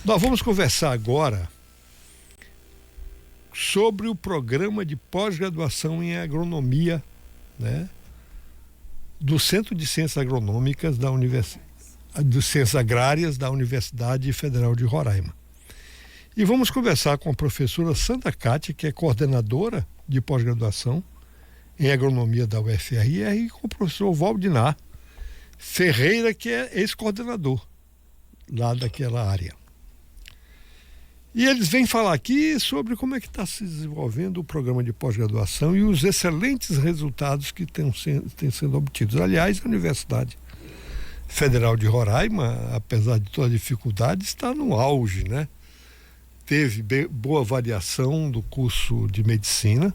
Nós vamos conversar agora sobre o programa de pós-graduação em agronomia, né, do Centro de Ciências Agronômicas de Ciências Agrárias da Universidade Federal de Roraima. E vamos conversar com a professora Sandra Cátia, que é coordenadora de pós-graduação em agronomia da UFRR, e com o professor Valdinar Ferreira, que é ex-coordenador lá daquela área. E eles vêm falar aqui sobre como é que está se desenvolvendo o programa de pós-graduação e os excelentes resultados que têm sendo obtidos. Aliás, a Universidade Federal de Roraima, apesar de toda a dificuldade, está no auge, né? Teve boa avaliação do curso de medicina,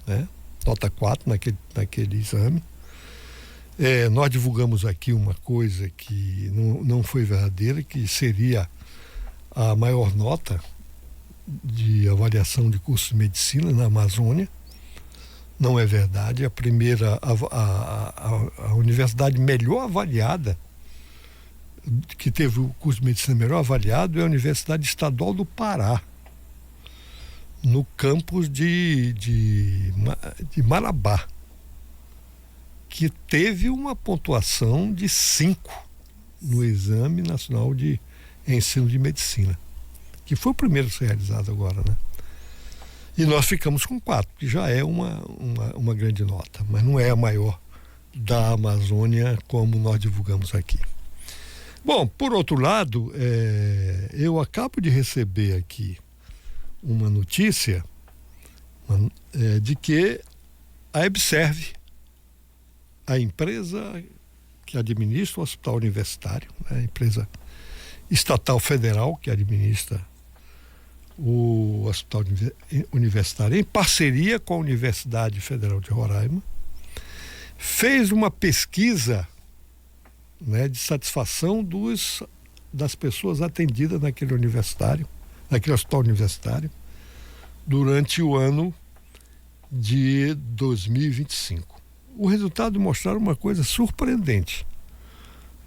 né? Nota 4 naquele exame. Nós divulgamos aqui uma coisa que não foi verdadeira, que seria a maior nota de avaliação de curso de medicina na Amazônia. Não é verdade. A primeira, a universidade melhor avaliada, que teve o curso de medicina melhor avaliado, é a Universidade Estadual do Pará, no campus de Marabá, que teve uma pontuação de 5 no Exame Nacional de Ensino de Medicina, que foi o primeiro a ser realizado agora, né? E nós ficamos com 4, que já é uma grande nota, mas não é a maior da Amazônia, como nós divulgamos aqui. Bom, por outro lado, eu acabo de receber aqui uma notícia de que a EBSERV, a empresa que administra o hospital universitário, né, a empresa estatal federal que administra o hospital universitário, em parceria com a Universidade Federal de Roraima, fez uma pesquisa, né, de satisfação das pessoas atendidas naquele hospital universitário, durante o ano de 2025. O resultado mostrava uma coisa surpreendente,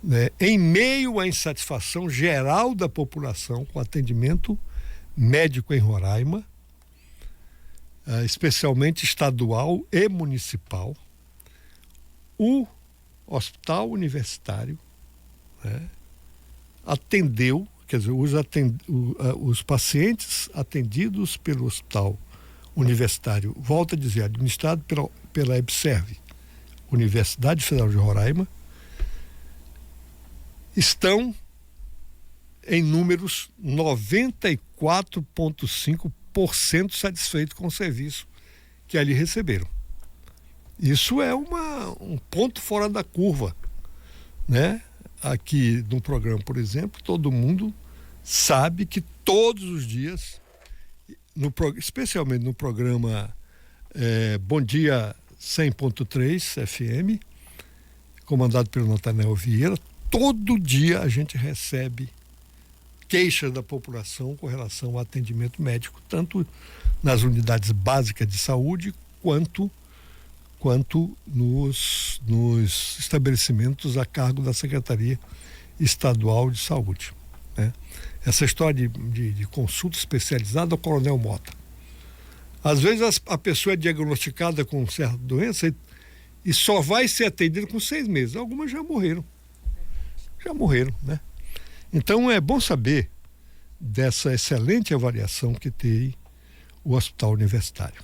né? Em meio à insatisfação geral da população com atendimento médico em Roraima, especialmente estadual e municipal, o hospital universitário, né, atendeu, quer dizer, os pacientes atendidos pelo hospital universitário, volto a dizer, administrado pela EBSERV, Universidade Federal de Roraima, estão em números 94,5% satisfeitos com o serviço que ali receberam. Isso é um ponto fora da curva, né? Aqui no programa, por exemplo, todo mundo sabe que todos os dias, especialmente no programa Bom Dia 100.3 FM, comandado pelo Nathanael Vieira, todo dia a gente recebe queixas da população com relação ao atendimento médico, tanto nas unidades básicas de saúde quanto nos estabelecimentos a cargo da Secretaria Estadual de Saúde, né? Essa história de consulta especializada ao Coronel Mota. Às vezes a pessoa é diagnosticada com certa doença e só vai ser atendida com 6 meses. Algumas já morreram, né? Então é bom saber dessa excelente avaliação que tem o hospital universitário.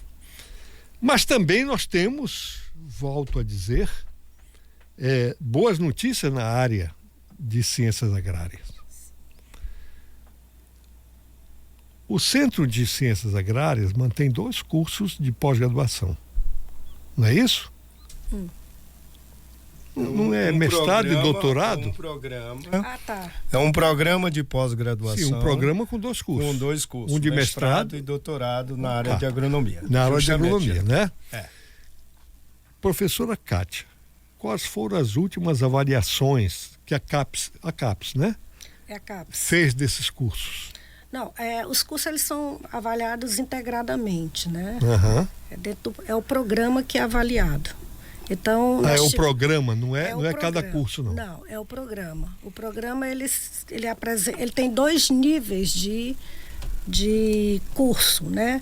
Mas também nós temos, volto a dizer, boas notícias na área de ciências agrárias. O Centro de Ciências Agrárias mantém 2 cursos de pós-graduação. Não é isso? Não é mestrado e doutorado? É um programa de pós-graduação. Sim, um programa com 2 cursos. Com 2 cursos. Um de mestrado e doutorado na área de agronomia. Na área de agronomia, né? É. Professora Cátia, quais foram as últimas avaliações que a CAPES, né? É a CAPES. Fez desses cursos? Não, os cursos eles são avaliados integradamente, né? Uhum. É o programa que é avaliado. Então, é o programa, não é cada curso, não. Não, é o programa. O programa ele tem 2 níveis de curso, né?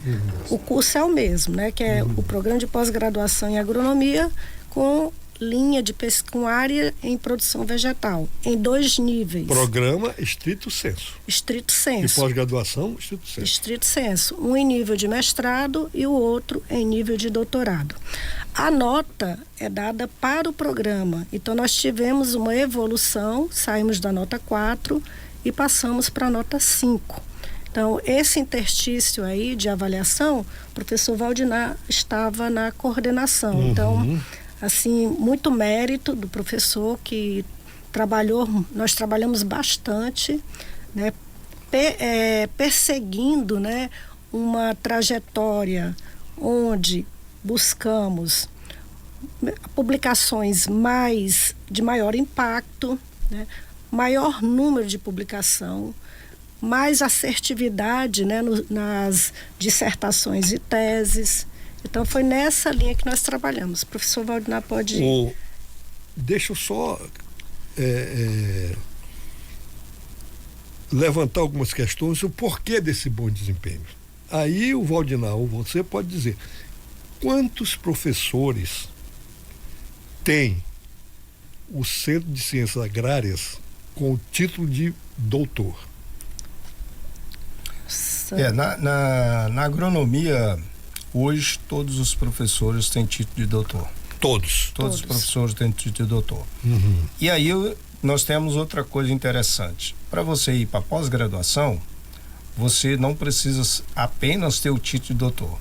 O curso é o mesmo, né? Que é o programa de pós-graduação em agronomia com linha de pesquisa, com área em produção vegetal, em 2 níveis. Programa estrito sensu. Estrito sensu. E pós-graduação, estrito sensu. Estrito sensu. Um em nível de mestrado e o outro em nível de doutorado. A nota é dada para o programa. Então, nós tivemos uma evolução, saímos da nota 4 e passamos para a nota 5. Então, esse interstício aí de avaliação, o professor Valdinar estava na coordenação. Então, assim, muito mérito do professor que nós trabalhamos bastante, né, perseguindo, né, uma trajetória onde buscamos publicações de maior impacto, né, maior número de publicação, mais assertividade, né, nas dissertações e teses. Então, foi nessa linha que nós trabalhamos. O professor Valdinar pode... Deixa eu só levantar algumas questões, o porquê desse bom desempenho. Aí o Valdinar, ou você pode dizer, quantos professores tem o Centro de Ciências Agrárias com o título de doutor? Na agronomia, hoje, todos os professores têm título de doutor. Todos os professores têm título de doutor. E aí nós temos outra coisa interessante. Para você ir para pós-graduação, você não precisa apenas ter o título de doutor.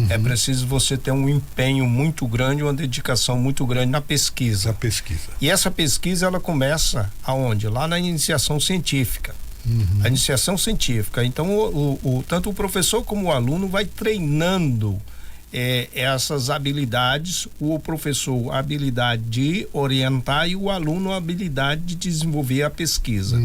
É preciso você ter um empenho muito grande, uma dedicação muito grande na pesquisa. E essa pesquisa, ela começa aonde? Lá na iniciação científica. A iniciação científica. Então, tanto o professor como o aluno vai treinando essas habilidades, o professor a habilidade de orientar e o aluno a habilidade de desenvolver a pesquisa.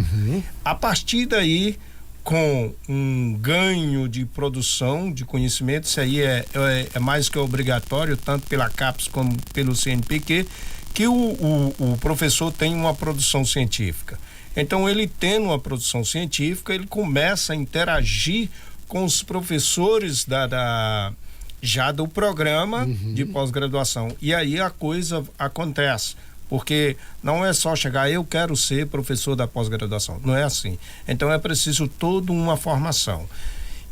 A partir daí, com um ganho de produção de conhecimento, isso aí é mais que obrigatório, tanto pela CAPES como pelo CNPq, que o professor tem uma produção científica. Então, ele tendo uma produção científica, ele começa a interagir com os professores já do programa de pós-graduação. E aí a coisa acontece, porque não é só chegar, eu quero ser professor da pós-graduação. Não é assim. Então, é preciso toda uma formação.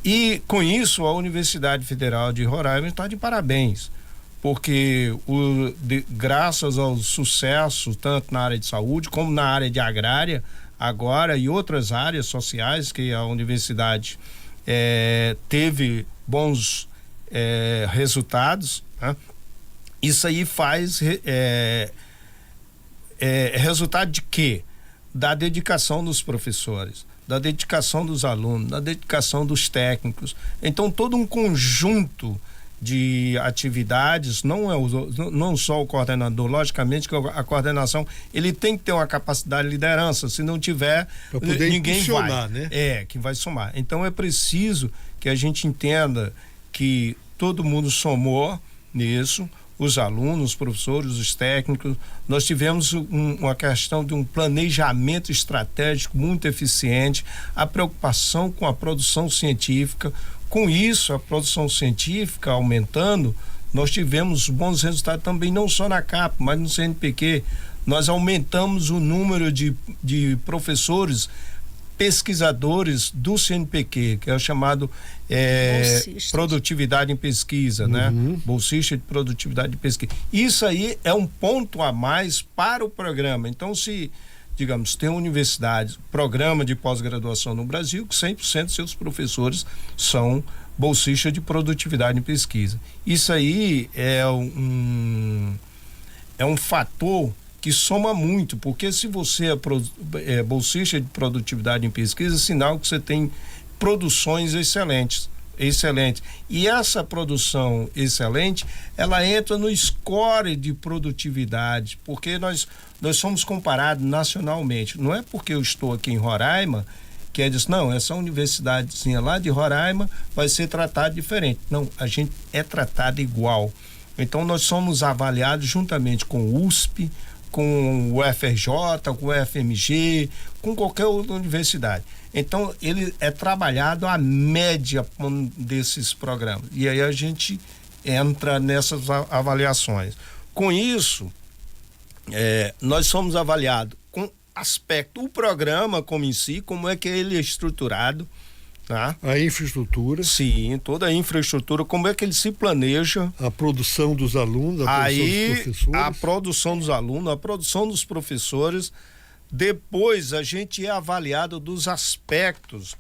E, com isso, a Universidade Federal de Roraima está de parabéns, porque graças ao sucesso tanto na área de saúde como na área de agrária agora e outras áreas sociais que a universidade teve bons resultados, né? Isso aí faz resultado de quê? Da dedicação dos professores, da dedicação dos alunos, da dedicação dos técnicos. Então, todo um conjunto de atividades, não só o coordenador, logicamente que a coordenação, ele tem que ter uma capacidade de liderança, se não tiver, ninguém vai, né? Que vai somar. Então é preciso que a gente entenda que todo mundo somou nisso, os alunos, os professores, os técnicos. Nós tivemos uma questão de um planejamento estratégico muito eficiente, a preocupação com a produção científica. Com isso, a produção científica aumentando, nós tivemos bons resultados também, não só na CAP, mas no CNPq. Nós aumentamos o número de professores pesquisadores do CNPq, que é o chamado produtividade em pesquisa, né? Bolsista de produtividade de pesquisa. Isso aí é um ponto a mais para o programa. Então, se, digamos, tem universidades, programa de pós-graduação no Brasil, que 100% de seus professores são bolsistas de produtividade em pesquisa. Isso aí é um fator que soma muito, porque se você é bolsista de produtividade em pesquisa, é sinal que você tem produções excelentes. E essa produção excelente, ela entra no score de produtividade, porque nós somos comparados nacionalmente. Não é porque eu estou aqui em Roraima que é disso, não, essa universidadezinha lá de Roraima vai ser tratada diferente. Não, a gente é tratado igual. Então nós somos avaliados juntamente com o USP, com o UFRJ, com o UFMG, com qualquer outra universidade. Então ele é trabalhado a média desses programas. E aí a gente entra nessas avaliações. Com isso, nós somos avaliados com aspecto, o programa como em si, como é que ele é estruturado, tá? A infraestrutura. Sim, toda a infraestrutura, como é que ele se planeja. A produção dos alunos, a produção dos professores. A produção dos alunos, a produção dos professores. Depois a gente é avaliado dos aspectos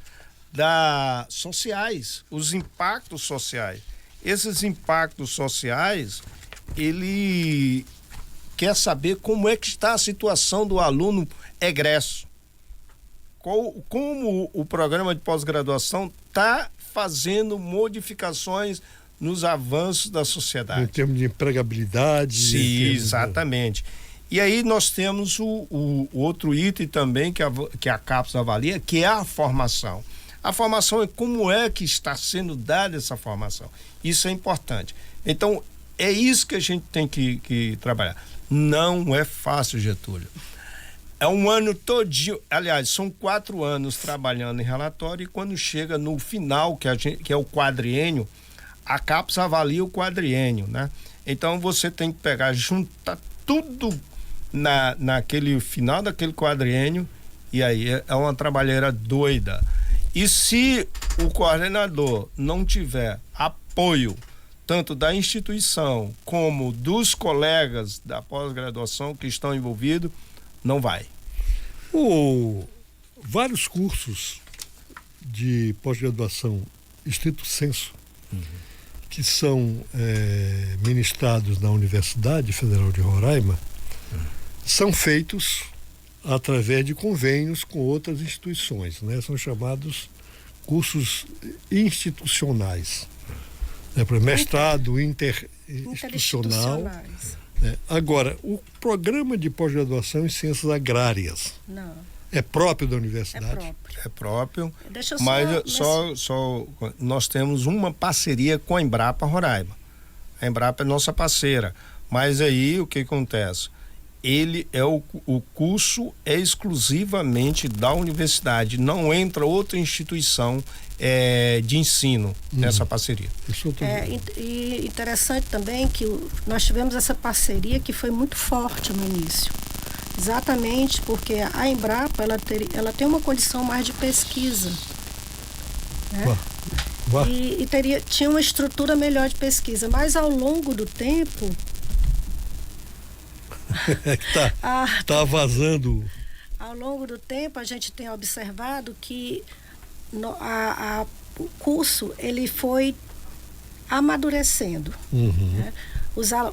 sociais, os impactos sociais. Esses impactos sociais, ele quer saber como é que está a situação do aluno egresso. Como o programa de pós-graduação está fazendo modificações nos avanços da sociedade. Em termos de empregabilidade. Sim, exatamente. E aí nós temos o outro item também que a CAPES avalia, que é a formação. A formação é como é que está sendo dada essa formação. Isso é importante. Então, é isso que a gente tem que trabalhar. Não é fácil, Getúlio. É um ano todinho, aliás, são 4 anos trabalhando em relatório, e quando chega no final, que é o quadriênio, a CAPES avalia o quadriênio, né? Então você tem que pegar, juntar tudo naquele final daquele quadriênio, e aí é uma trabalheira doida. E se o coordenador não tiver apoio tanto da instituição como dos colegas da pós-graduação que estão envolvidos, não vai. Vários cursos de pós-graduação estrito sensu, que são ministrados na Universidade Federal de Roraima, são feitos através de convênios com outras instituições, né? São chamados cursos institucionais, por mestrado interinstitucional. Agora, o programa de pós-graduação em ciências agrárias é próprio da universidade? É próprio. Mas nós temos uma parceria com a Embrapa Roraima. A Embrapa é nossa parceira. Mas aí o que acontece? O curso é exclusivamente da universidade, não entra outra instituição de ensino nessa parceria. E interessante também que nós tivemos essa parceria que foi muito forte no início, exatamente porque a Embrapa ela tem uma condição mais de pesquisa, né? E tinha uma estrutura melhor de pesquisa, mas ao longo do tempo tá vazando. Ao longo do tempo a gente tem observado que o curso ele foi amadurecendo, né?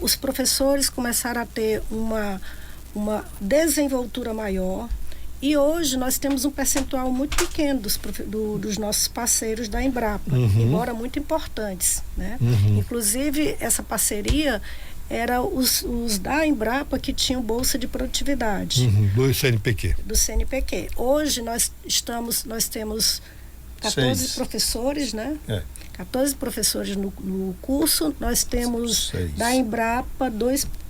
Os professores começaram a ter uma desenvoltura maior, e hoje nós temos um percentual muito pequeno dos nossos parceiros da Embrapa, embora muito importantes, né? Inclusive essa parceria era os da Embrapa que tinham bolsa de produtividade. Do CNPq. Do CNPq. Hoje nós temos 14 professores, né? 14 professores no curso. Nós temos da Embrapa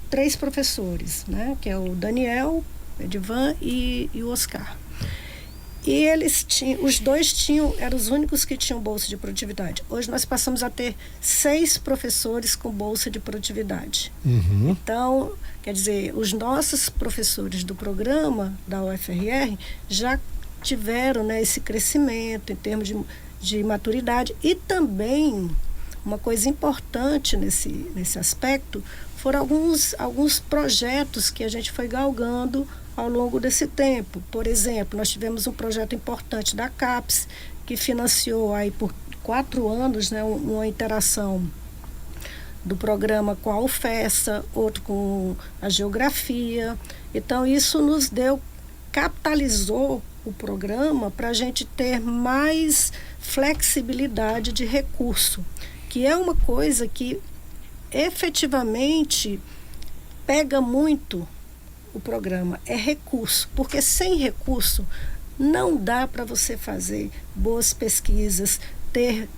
3 professores, né? Que é o Daniel, o Edivan e o Oscar. E os dois eram os únicos que tinham bolsa de produtividade. Hoje nós passamos a ter 6 professores com bolsa de produtividade. Então, quer dizer, os nossos professores do programa da UFRR já tiveram, né, esse crescimento em termos de maturidade. E também, uma coisa importante nesse aspecto, foram alguns projetos que a gente foi galgando ao longo desse tempo. Por exemplo, nós tivemos um projeto importante da CAPES, que financiou aí por 4 anos, né, uma interação do programa com a UFESA, outro com a geografia. Então, isso capitalizou o programa para a gente ter mais flexibilidade de recurso, que é uma coisa que efetivamente pega muito o programa, é recurso, porque sem recurso não dá para você fazer boas pesquisas, ter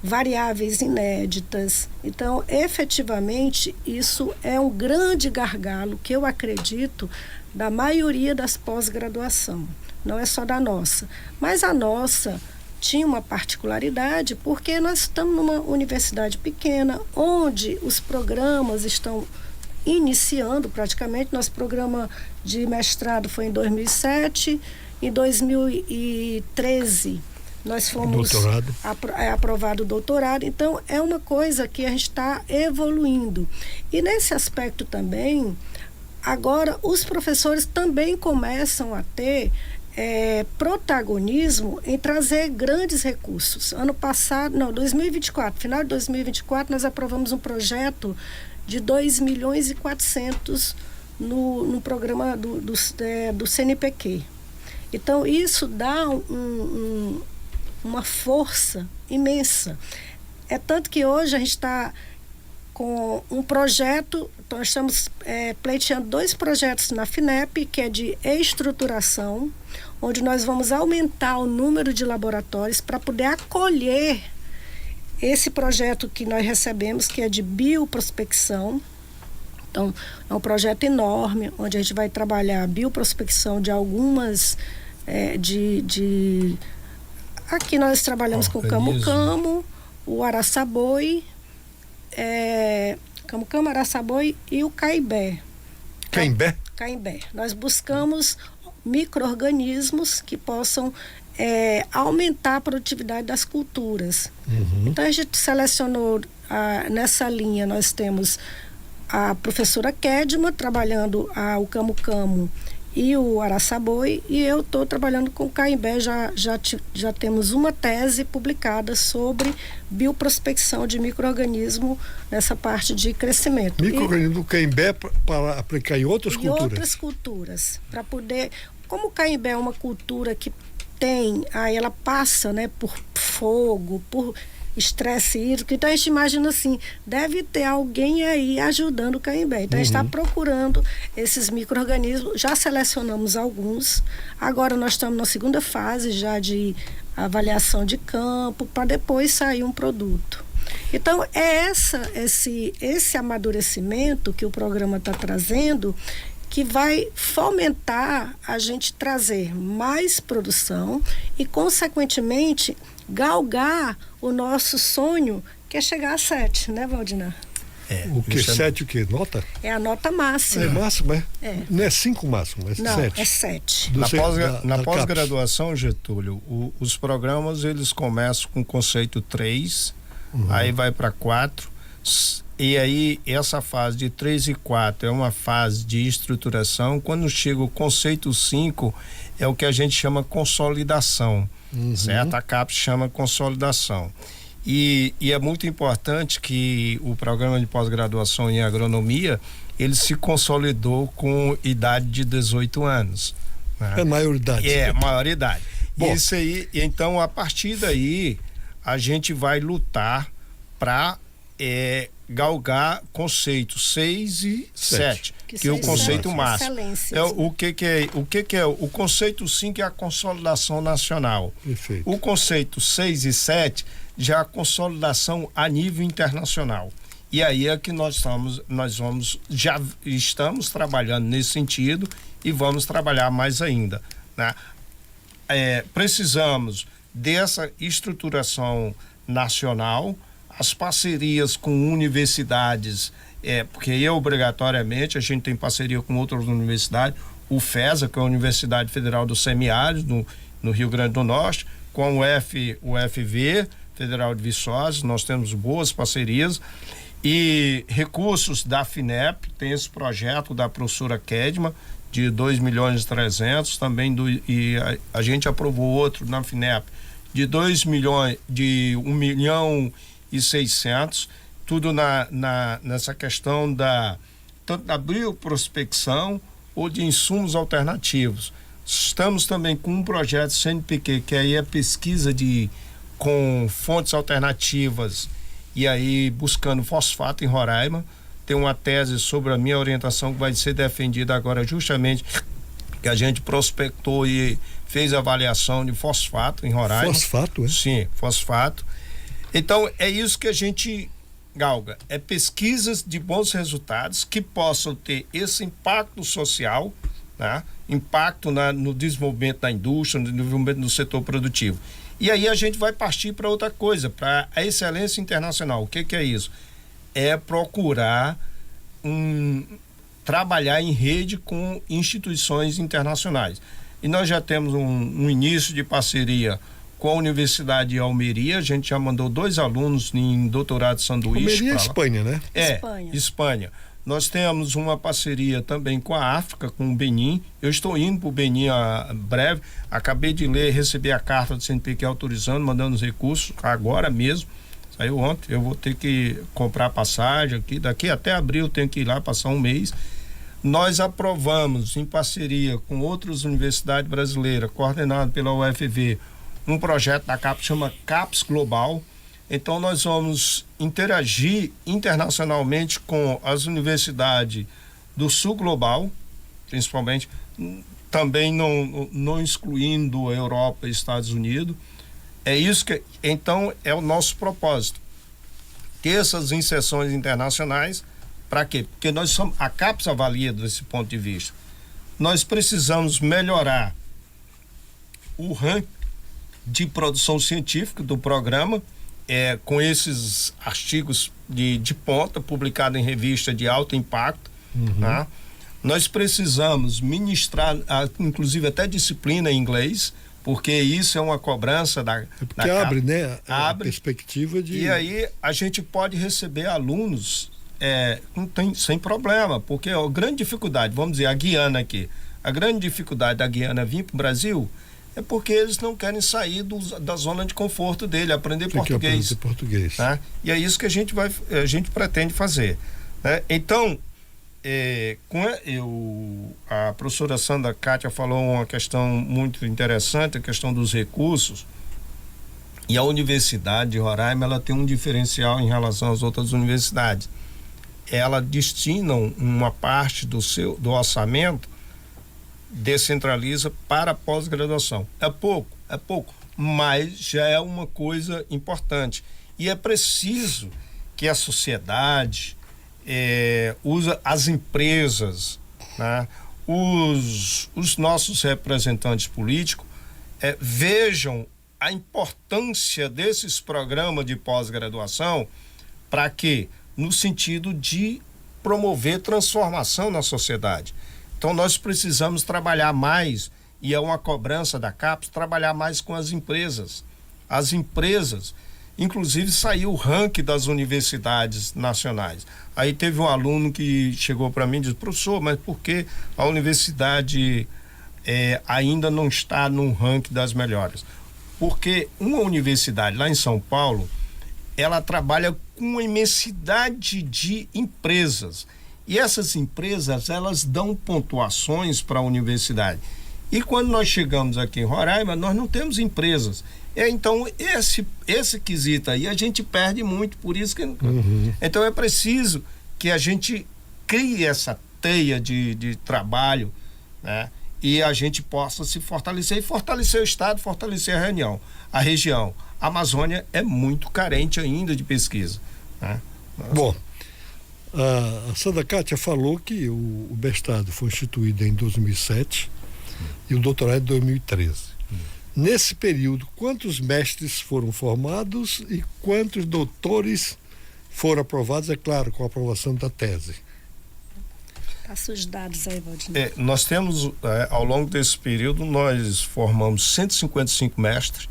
variáveis inéditas. Então, efetivamente, isso é um grande gargalo que eu acredito da maioria das pós-graduação. Não é só da nossa. Mas a nossa tinha uma particularidade porque nós estamos numa universidade pequena, onde os programas estão iniciando praticamente. Nosso programa de mestrado foi em 2007, em 2013 nós fomos aprovado o doutorado. Então é uma coisa que a gente está evoluindo. E nesse aspecto também, agora os professores também começam a ter protagonismo em trazer grandes recursos. Ano passado, 2024, final de 2024, nós aprovamos um projeto de 2.400.000 no programa do CNPq. Então, isso dá uma força imensa. É tanto que hoje a gente está com um projeto, nós estamos pleiteando 2 projetos na FINEP, que é de estruturação, onde nós vamos aumentar o número de laboratórios para poder acolher esse projeto que nós recebemos, que é de bioprospecção. Então, é um projeto enorme, onde a gente vai trabalhar a bioprospecção de algumas... Aqui nós trabalhamos com o camu-camu, o araçaboi, camu-camu, araçaboi e o caimbé. Caimbé? Caimbé. Nós buscamos micro-organismos que possam aumentar a produtividade das culturas. Então a gente selecionou, nessa linha nós temos a professora Kedma trabalhando o camu-camu e o araçaboi, e eu estou trabalhando com o caimbé. Já temos uma tese publicada sobre bioprospecção de micro-organismo nessa parte de crescimento. Micro-organismo do caimbé para aplicar em outras culturas? Em outras culturas, para poder... Como o caimbé é uma cultura que aí ela passa, né, por fogo, por estresse hídrico, então a gente imagina assim, deve ter alguém aí ajudando o caimbé. Então a gente está procurando esses micro-organismos, já selecionamos alguns, agora nós estamos na segunda fase já de avaliação de campo, para depois sair um produto. Então é esse amadurecimento que o programa está trazendo, que vai fomentar a gente trazer mais produção e, consequentemente, galgar o nosso sonho, que é chegar a 7, né, Valdinar? O que? 7 o que? Nota? É a nota máxima. É máxima, é? Não é 5 máximo, é 7. Não, é 7. Na pós-graduação, Getúlio, os programas, eles começam com conceito 3, aí vai para 4, e aí essa fase de 3 e 4 é uma fase de estruturação. Quando chega o conceito 5, é o que a gente chama consolidação, certo? A CAPES chama consolidação. E é muito importante que o programa de pós-graduação em agronomia, ele se consolidou com idade de 18 anos. Né? É maioridade. É, maioridade. Isso aí, então, a partir daí, a gente vai lutar para galgar conceitos 6 e 7, que é o conceito máximo. O que é o conceito 5 é a consolidação nacional. Perfeito. O conceito 6 e 7 já é a consolidação a nível internacional. E aí é que já estamos trabalhando nesse sentido e vamos trabalhar mais ainda, né? Precisamos dessa estruturação nacional, as parcerias com universidades, porque obrigatoriamente a gente tem parceria com outras universidades, o FESA, que é a Universidade Federal do Semiárido, no Rio Grande do Norte, com o FV, Federal de Viçosa, nós temos boas parcerias, e recursos da FINEP, tem esse projeto da professora Kedma, de 2.300.000, também a gente aprovou outro na FINEP, de 2 milhões, de 1.600.000, tudo nessa questão tanto da bioprospecção ou de insumos alternativos. Estamos também com um projeto CNPq, que aí é pesquisa com fontes alternativas, e aí buscando fosfato em Roraima. Tem uma tese sobre a minha orientação que vai ser defendida agora, justamente que a gente prospectou e fez avaliação de fosfato em Roraima. Fosfato, é? Sim, fosfato. Então, é isso que a gente galga, é pesquisas de bons resultados que possam ter esse impacto social, né? Impacto no desenvolvimento da indústria, no desenvolvimento do setor produtivo. E aí a gente vai partir para outra coisa, para a excelência internacional. O que é isso? É procurar trabalhar em rede com instituições internacionais. E nós já temos um início de parceria com a Universidade de Almeria. A gente já mandou 2 alunos em doutorado sanduíche. Almeria é Espanha, né? Espanha. Nós temos uma parceria também com a África, com o Benin. Eu estou indo para o Benin breve. Acabei de receber a carta do CNPq autorizando, mandando os recursos, agora mesmo. Saiu ontem. Eu vou ter que comprar passagem aqui. Daqui até abril eu tenho que ir lá passar um mês. Nós aprovamos, em parceria com outras universidades brasileiras, coordenado pela UFV, um projeto da CAPES, chama CAPES Global. Então nós vamos interagir internacionalmente com as universidades do Sul Global, principalmente, também não excluindo a Europa e Estados Unidos. É isso que, então, é o nosso propósito. Ter essas inserções internacionais, para quê? Porque a CAPES avalia desse ponto de vista. Nós precisamos melhorar o ranking de produção científica do programa, com esses artigos de ponta, publicados em revista de alto impacto. Tá? Nós precisamos ministrar, inclusive até disciplina em inglês, porque isso é uma cobrança porque abre, né? A perspectiva de... E aí a gente pode receber alunos sem problema, porque a grande dificuldade, vamos dizer, a Guiana aqui, a grande dificuldade da Guiana vir para o Brasil é porque eles não querem sair da zona de conforto dele, aprender português. Tá? E é isso que a gente pretende fazer. Né? Então, a professora Sandra Kátia falou uma questão muito interessante, a questão dos recursos. E a Universidade de Roraima, ela tem um diferencial em relação às outras universidades. Ela destina uma parte do orçamento, descentraliza para pós-graduação. É pouco, mas já é uma coisa importante. E é preciso que a sociedade, as empresas, né, os nossos representantes políticos vejam a importância desses programas de pós-graduação para quê? No sentido de promover transformação na sociedade. Então nós precisamos trabalhar mais, e é uma cobrança da CAPES, trabalhar mais com as empresas. As empresas, inclusive saiu o ranking das universidades nacionais. Aí teve um aluno que chegou para mim e disse: professor, mas por que a universidade ainda não está no ranking das melhores? Porque uma universidade lá em São Paulo, ela trabalha com uma imensidade de empresas. E essas empresas, elas dão pontuações para a universidade. E quando nós chegamos aqui em Roraima, nós não temos empresas. Então, esse quesito aí, a gente perde muito, por isso que... Então, é preciso que a gente crie essa teia de trabalho, né? E a gente possa se fortalecer, e fortalecer o Estado, fortalecer a região. A Amazônia é muito carente ainda de pesquisa, né? Bom, a Sandra Kátia falou que o mestrado foi instituído em 2007 e o doutorado em 2013. Nesse período, quantos mestres foram formados e quantos doutores foram aprovados, é claro, com a aprovação da tese? Passa os dados aí, Valdinei. Nós temos, ao longo desse período, nós formamos 155 mestres.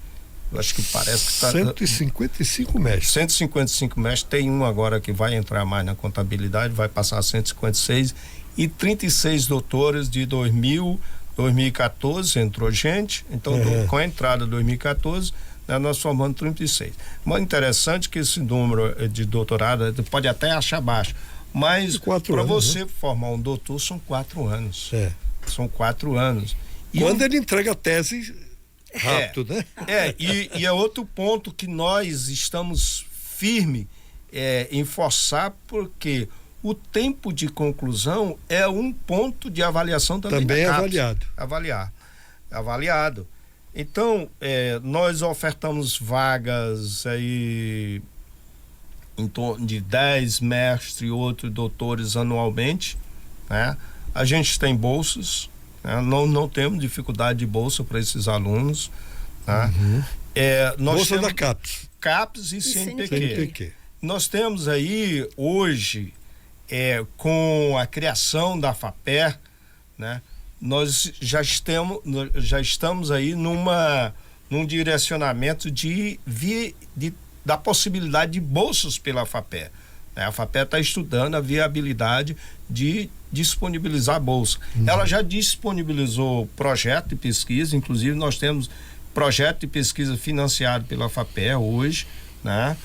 Eu acho que parece que está... 155 mestres. 155 mestres. Tem um agora que vai entrar mais na contabilidade, vai passar a 156. E 36 doutores de 2014 entrou gente. Então, com a entrada de 2014, né, nós formamos 36. Mas interessante que esse número de doutorado pode até achar baixo. Mas para você, né, formar um doutor são 4 anos. São 4 anos. E quando ele entrega a tese rápido, né? E é outro ponto que nós estamos firmes em forçar, porque o tempo de conclusão é um ponto de avaliação também é avaliar. avaliado. Então, nós ofertamos vagas aí em torno de 10 mestres e outros doutores anualmente, né? A gente tem bolsas, né? Não temos dificuldade de bolsa para esses alunos, né? Nós bolsa temos da CAPES. CAPES e CNPq. CNPq. Nós temos aí hoje, com a criação da FAPER, né? Nós já estamos aí num direcionamento da possibilidade de bolsas pela FAPER. A FAPER está estudando a viabilidade de disponibilizar bolsa. Ela já disponibilizou projeto de pesquisa, inclusive nós temos projeto de pesquisa financiado pela FAPER hoje, né?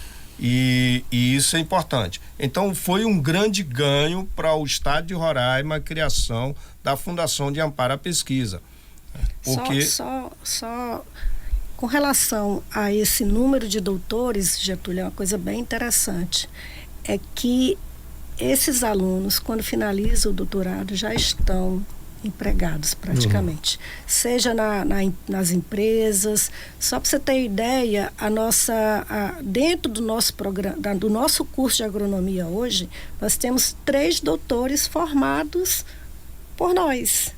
E isso é importante. Então, foi um grande ganho para o estado de Roraima a criação da Fundação de Amparo à Pesquisa. Porque... Só com relação a esse número de doutores, Getúlio, é uma coisa bem interessante. É que esses alunos, quando finalizam o doutorado, já estão empregados praticamente, seja nas empresas. Só para você ter ideia, dentro do nosso programa, do nosso curso de agronomia hoje, nós temos 3 doutores formados por nós.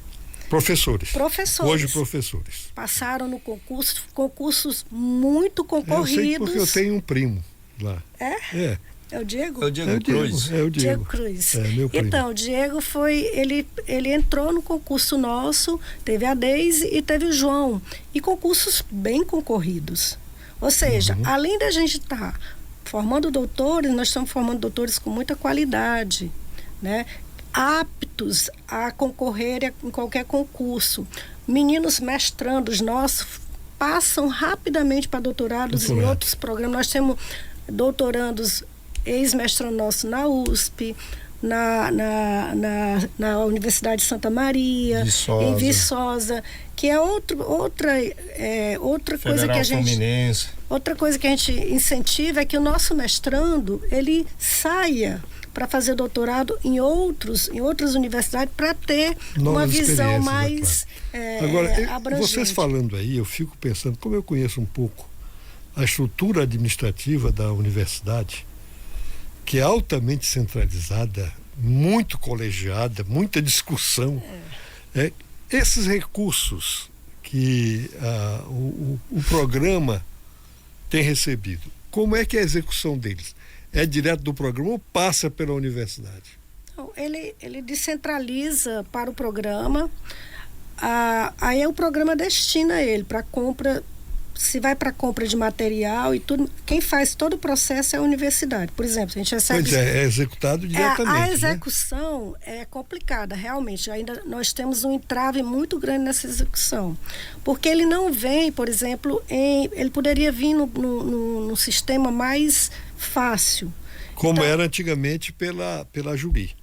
Professores. Hoje professores. Passaram no concursos muito concorridos. Eu sei porque eu tenho um primo lá. É o Diego? É o Diego Cruz. É o Diego Cruz. Meu primo. Então, o Diego ele entrou no concurso nosso, teve a Deise e teve o João. E concursos bem concorridos. Ou seja, além da gente estar formando doutores, nós estamos formando doutores com muita qualidade, né? Aptos a concorrer em qualquer concurso. Meninos mestrandos nossos passam rapidamente para doutorados em outros programas. Nós temos doutorandos ex-mestrando nosso na USP, na Universidade de Santa Maria, em Viçosa, que é outra coisa que a gente... Fluminense. Outra coisa que a gente incentiva é que o nosso mestrando, ele saia para fazer doutorado em outras universidades para ter uma visão mais Agora, abrangente. Vocês falando aí, eu fico pensando, como eu conheço um pouco a estrutura administrativa da universidade, que é altamente centralizada, muito colegiada, muita discussão. Esses recursos que o programa tem recebido, como é que é a execução deles? É direto do programa ou passa pela universidade? Então, ele descentraliza para o programa, aí o programa destina ele para compra. Se vai para compra de material e tudo, quem faz todo o processo é a universidade. Por exemplo, a gente recebe... Pois é executado diretamente. A execução é complicada, realmente. Ainda nós temos um entrave muito grande nessa execução. Porque ele não vem, por exemplo, ele poderia vir no sistema mais fácil. Como era antigamente pela Juri.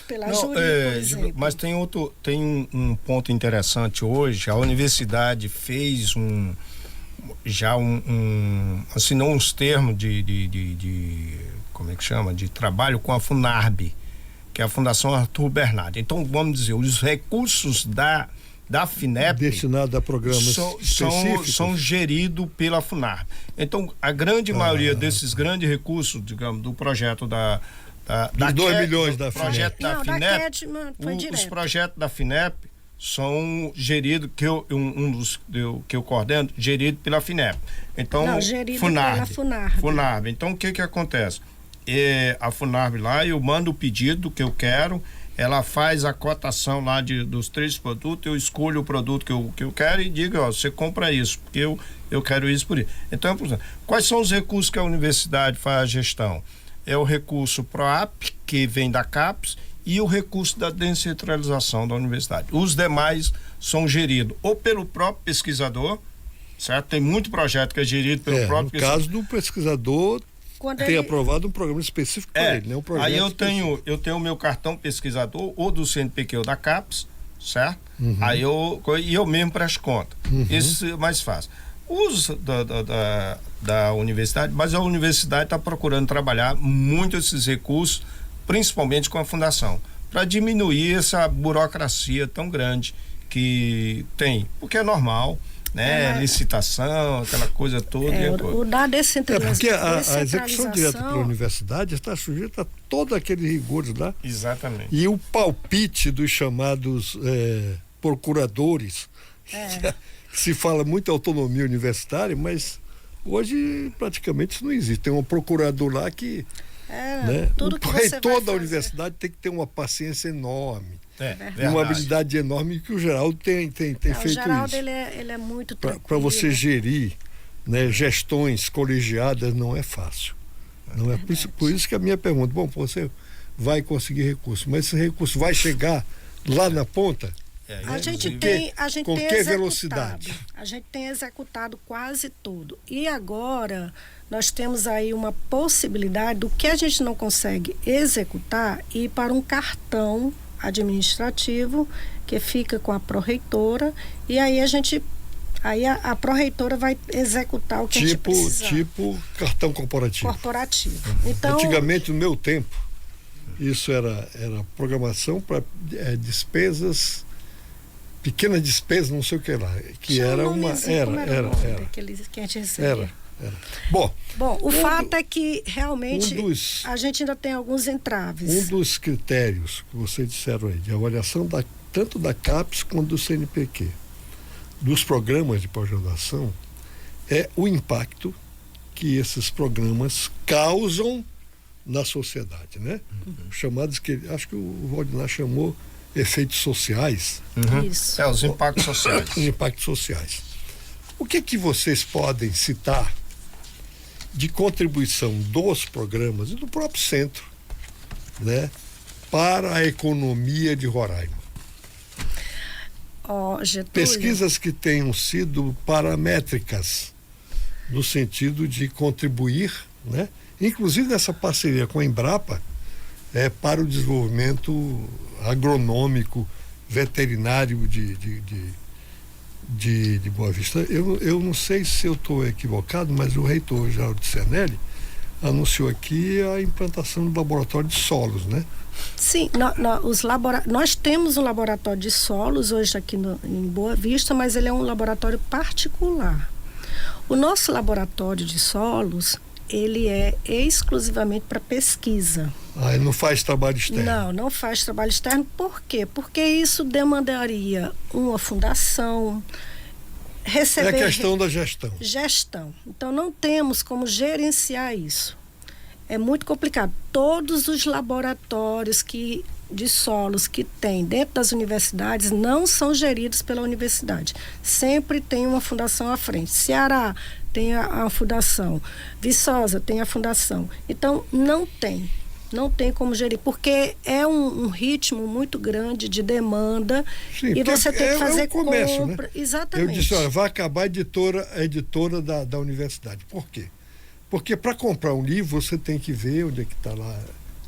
Por exemplo. Mas tem um ponto interessante hoje. A universidade fez assinou uns termos de como é que chama? De trabalho com a Funarb, que é a Fundação Arthur Bernardi. Então, vamos dizer, os recursos da FINEP destinados a programas são geridos pela Funarb. Então, a grande maioria desses grandes recursos, digamos, do projeto da 2 milhões da projeto FINEP. da FINEP, os projetos da FINEP são geridos, um dos que eu coordeno, gerido pela FINEP. Então, gerido Funarb. pela Funarb. Então, o que acontece? A Funarb lá, eu mando o pedido que eu quero, ela faz a cotação lá dos 3 produtos, eu escolho o produto que eu quero e digo, você compra isso, porque eu quero isso por isso. Então, quais são os recursos que a universidade faz a gestão? É o recurso PROAP, que vem da CAPES, e o recurso da descentralização da universidade. Os demais são geridos ou pelo próprio pesquisador, certo? Tem muito projeto que é gerido pelo próprio pesquisador. No caso do pesquisador, tem aprovado um programa específico para ele, né? Aí eu tenho o meu cartão pesquisador, ou do CNPq ou da CAPES, certo? Aí eu mesmo presto conta. Isso é mais fácil. Uso da universidade, mas a universidade está procurando trabalhar muito esses recursos, principalmente com a fundação, para diminuir essa burocracia tão grande que tem, porque é normal, né? Licitação, aquela coisa toda. O da descentralização. Porque a execução direta pela universidade está sujeita a todo aquele rigor lá. Exatamente. E o palpite dos chamados procuradores. Se fala muito autonomia universitária, mas hoje praticamente isso não existe. Tem um procurador lá que. Tudo que o você reitor da vai universidade tem que ter uma paciência enorme. Verdade. Uma habilidade enorme que o Geraldo tem feito o Geraldo, isso. ele é muito tranquilo. Para você gerir, né, gestões colegiadas não é fácil. Não é por isso que a minha pergunta, você vai conseguir recurso, mas esse recurso vai chegar lá na ponta? A gente com tem que executado, velocidade? A gente tem executado quase tudo. E agora nós temos aí uma possibilidade do que a gente não consegue executar ir para um cartão administrativo que fica com a pró-reitora, e aí a pró-reitora vai executar o que a gente precisa. Tipo cartão corporativo. Então, antigamente, no meu tempo, isso era programação para despesas, pequenas despesas, não sei o que lá, que era uma era que a gente recebia. Bom, o fato é que realmente a gente ainda tem alguns entraves. Um dos critérios que vocês disseram aí, de avaliação tanto da CAPES quanto do CNPq, dos programas de pós-graduação, é o impacto que esses programas causam na sociedade, né? Chamados que, acho que o Valdemar chamou efeitos sociais. Isso. Os impactos sociais. Os impactos sociais. O que vocês podem citar de contribuição dos programas e do próprio centro, né, para a economia de Roraima? Getúlio, pesquisas que tenham sido paramétricas no sentido de contribuir, né, inclusive nessa parceria com a Embrapa, para o desenvolvimento agronômico, veterinário de Boa Vista. Eu não sei se eu estou equivocado, mas o reitor Geraldo Cernelli anunciou aqui a implantação do laboratório de solos, né? Sim, nós temos um laboratório de solos hoje aqui em Boa Vista, mas ele é um laboratório particular. O nosso laboratório de solos, ele é exclusivamente para pesquisa. Ele não faz trabalho externo? Não faz trabalho externo. Por quê? Porque isso demandaria uma fundação, receber... É a questão da gestão. Então, não temos como gerenciar isso. É muito complicado. Todos os laboratórios de solos que tem dentro das universidades não são geridos pela universidade. Sempre tem uma fundação à frente. Ceará tem a fundação. Viçosa tem a fundação. Então, não tem como gerir, porque é um ritmo muito grande de demanda. Sim, e você tem que fazer comércio, compra. Né? Exatamente. Eu disse, vai acabar a editora da universidade. Por quê? Porque para comprar um livro, você tem que ver onde é que está lá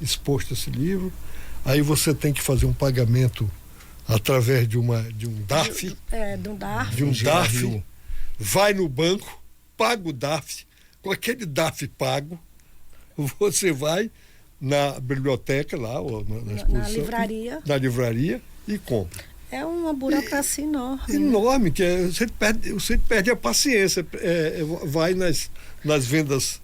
exposto esse livro. Aí você tem que fazer um pagamento através de um DARF. De um DARF. Vai no banco, paga o DARF. Com aquele DARF pago, você vai na biblioteca lá, ou na exposição, na livraria e compra. É uma burocracia enorme. Enorme, que você perde a paciência. Vai nas vendas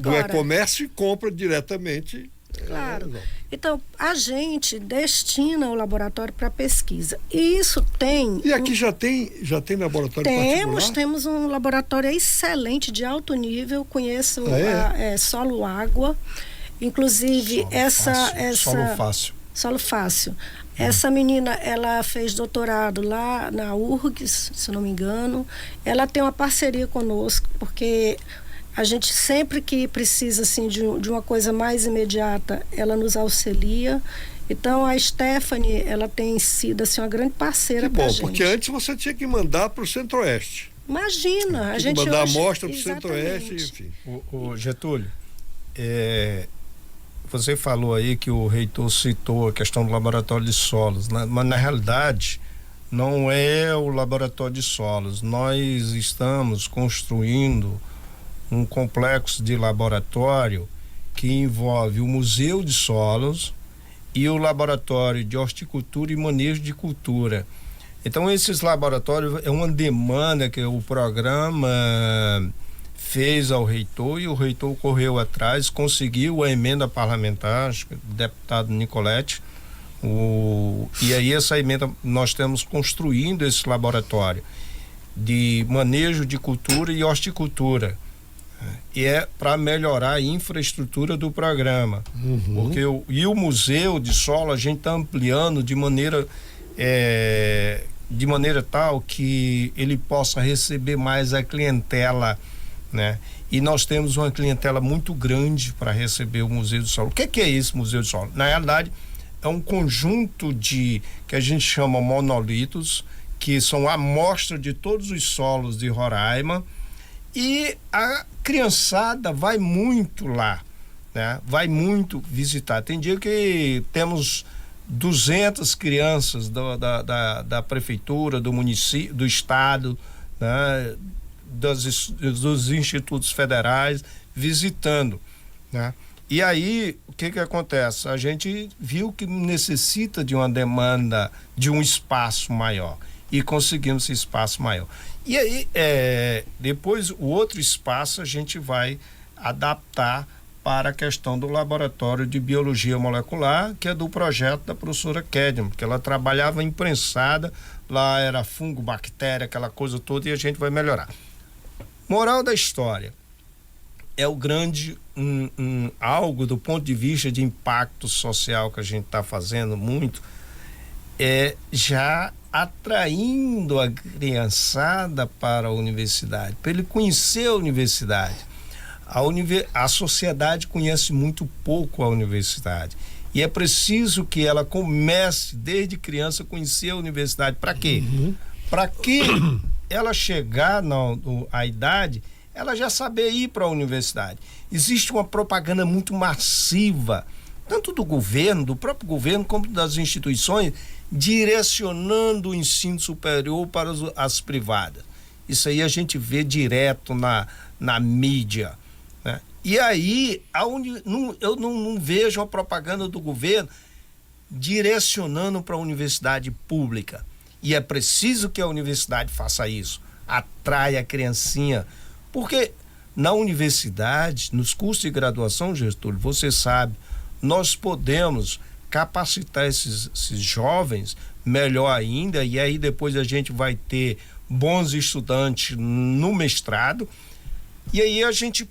do e-comércio e compra diretamente. Claro. Então, a gente destina o laboratório para pesquisa. E isso tem... E aqui já tem laboratório particular? Temos um laboratório excelente, de alto nível. Conheço Solo Água. Inclusive, Solo Fácil. Essa menina, ela fez doutorado lá na URGS, se não me engano. Ela tem uma parceria conosco, porque a gente sempre que precisa assim, de uma coisa mais imediata, ela nos auxilia. Então, a Stephanie, ela tem sido assim, uma grande parceira para a gente. Porque antes você tinha que mandar para o Centro-Oeste. Imagina, a gente mandar amostra para o Centro-Oeste, enfim. O Getúlio, você falou aí que o reitor citou a questão do laboratório de solos, né? Mas na realidade não é o laboratório de solos. Nós estamos construindo um complexo de laboratório que envolve o Museu de Solos e o Laboratório de Horticultura e Manejo de Cultura. Então, esses laboratórios é uma demanda que o programa fez ao reitor, e o reitor correu atrás, conseguiu a emenda parlamentar, acho que o deputado Nicolete, e aí essa emenda nós estamos construindo esse laboratório de manejo de cultura e horticultura, e é para melhorar a infraestrutura do programa, porque o museu de solo a gente está ampliando de maneira tal que ele possa receber mais a clientela, né? E nós temos uma clientela muito grande para receber o Museu do Solo. O que é esse Museu do Solo? Na realidade, é um conjunto que a gente chama monolitos, que são amostras de todos os solos de Roraima, e a criançada vai muito lá, né? Vai muito visitar. Tem dia que temos 200 crianças da prefeitura, do município, do estado, né? Dos institutos federais visitando, né? E aí, o que acontece? A gente viu que necessita de uma demanda de um espaço maior, e conseguimos esse espaço maior. E aí, depois, o outro espaço a gente vai adaptar para a questão do laboratório de biologia molecular, que é do projeto da professora Kedman, que ela trabalhava imprensada, lá era fungo, bactéria, aquela coisa toda, e a gente vai melhorar. Moral da história, é o grande algo do ponto de vista de impacto social que a gente está fazendo muito, já atraindo a criançada para a universidade, para ele conhecer a universidade. A sociedade conhece muito pouco a universidade, e é preciso que ela comece desde criança a conhecer a universidade. Para quê? Para que ela chegar à idade, ela já saber ir para a universidade. Existe uma propaganda muito massiva, tanto do governo, do próprio governo, como das instituições, direcionando o ensino superior para as privadas. Isso aí a gente vê direto na mídia, né? E aí, eu não vejo a propaganda do governo direcionando para a universidade pública. E é preciso que a universidade faça isso, atraia a criancinha, porque na universidade, nos cursos de graduação, Getúlio, você sabe, nós podemos capacitar esses jovens melhor ainda, e aí depois a gente vai ter bons estudantes no mestrado, e aí a gente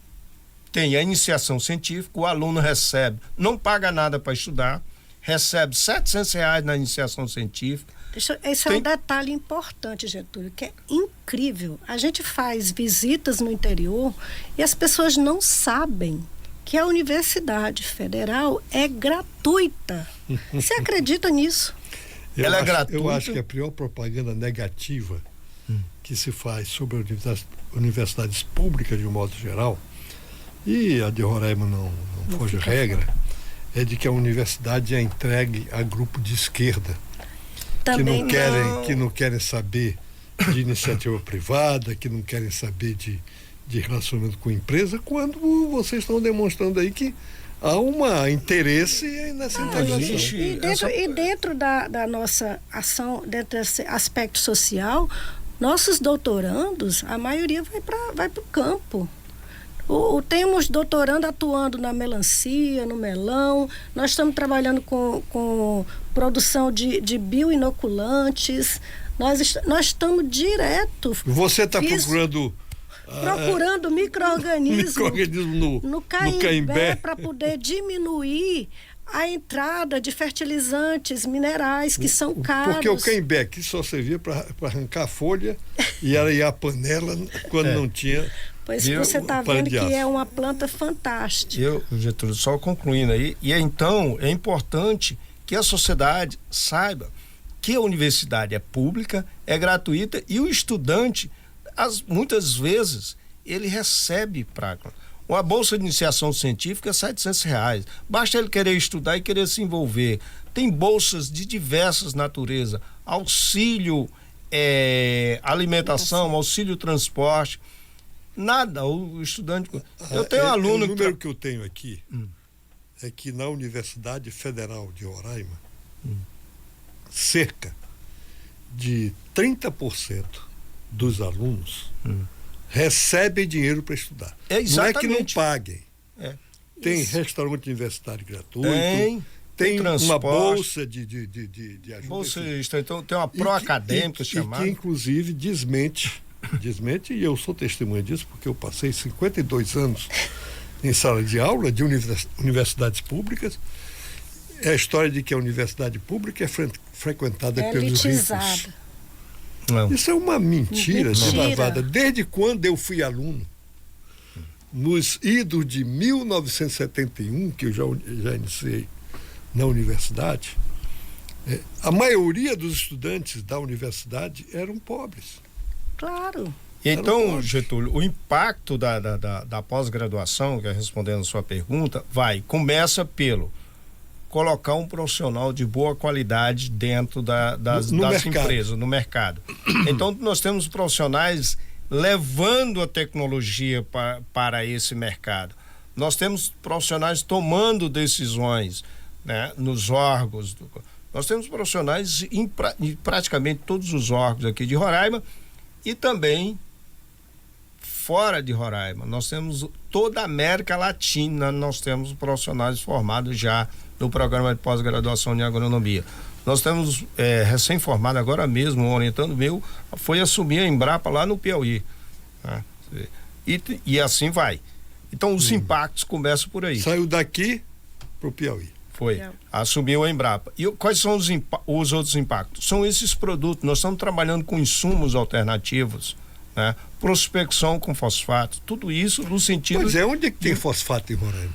tem a iniciação científica, o aluno recebe, não paga nada para estudar, recebe R$700 na iniciação científica. Esse é um detalhe importante, Getúlio, que é incrível. A gente faz visitas no interior e as pessoas não sabem que a Universidade Federal é gratuita. Você acredita nisso? Ela é gratuita? Eu acho que a pior propaganda negativa que se faz sobre universidades públicas de um modo geral, e a de Roraima não foge regra, é de que a universidade é entregue a grupo de esquerda. Também que não querem saber de iniciativa privada, que não querem saber de relacionamento com empresa, quando vocês estão demonstrando aí que há um interesse nessa integração. E dentro da nossa ação, dentro desse aspecto social, nossos doutorandos, a maioria vai para o campo. Temos doutorando atuando na melancia, no melão. Nós estamos trabalhando com produção de bioinoculantes. Nós estamos direto. Você está procurando micro-organismos no Caimbé para poder diminuir a entrada de fertilizantes minerais que são caros. Porque o Caimbé que só servia para arrancar a folha e arear a panela quando não tinha. Pois você está vendo que é uma planta fantástica. Getúlio, só concluindo aí, então é importante que a sociedade saiba que a universidade é pública, é gratuita, e o estudante, muitas vezes, ele recebe uma bolsa de iniciação científica é R$700. Basta ele querer estudar e querer se envolver. Tem bolsas de diversas naturezas, auxílio alimentação, auxílio transporte. Nada, o estudante. Eu tenho um aluno. O número que eu tenho aqui é que na Universidade Federal de Roraima, cerca de 30% dos alunos recebem dinheiro para estudar. Não é que não paguem. Tem restaurante universitário gratuito, tem uma bolsa de ajuda. Bolsa extra, então tem uma pró-acadêmica chamada. Que inclusive desmente, e eu sou testemunha disso, porque eu passei 52 anos em sala de aula de universidades públicas. É a história de que a universidade pública é frequentada pelos ricos. Não. Isso é uma mentira deslavada. Desde quando eu fui aluno, nos idos de 1971, que eu já iniciei na universidade, a maioria dos estudantes da universidade eram pobres. Claro. Então, Getúlio, o impacto da pós-graduação, respondendo a sua pergunta, começa pelo colocar um profissional de boa qualidade dentro das empresas, no mercado. Então, nós temos profissionais levando a tecnologia para esse mercado. Nós temos profissionais tomando decisões, né, nos órgãos. Nós temos profissionais em praticamente todos os órgãos aqui de Roraima e também fora de Roraima. Nós temos toda a América Latina, nós temos profissionais formados já no programa de pós-graduação em agronomia. Nós temos recém-formado agora mesmo, um orientando meu, foi assumir a Embrapa lá no Piauí. Né? E assim vai. Então os impactos começam por aí. Saiu daqui para o Piauí. Foi, assumiu a Embrapa. E quais são os outros impactos? São esses produtos. Nós estamos trabalhando com insumos alternativos, né? Prospecção com fosfato, tudo isso no sentido... Pois é, onde é que tem fosfato em Roraima?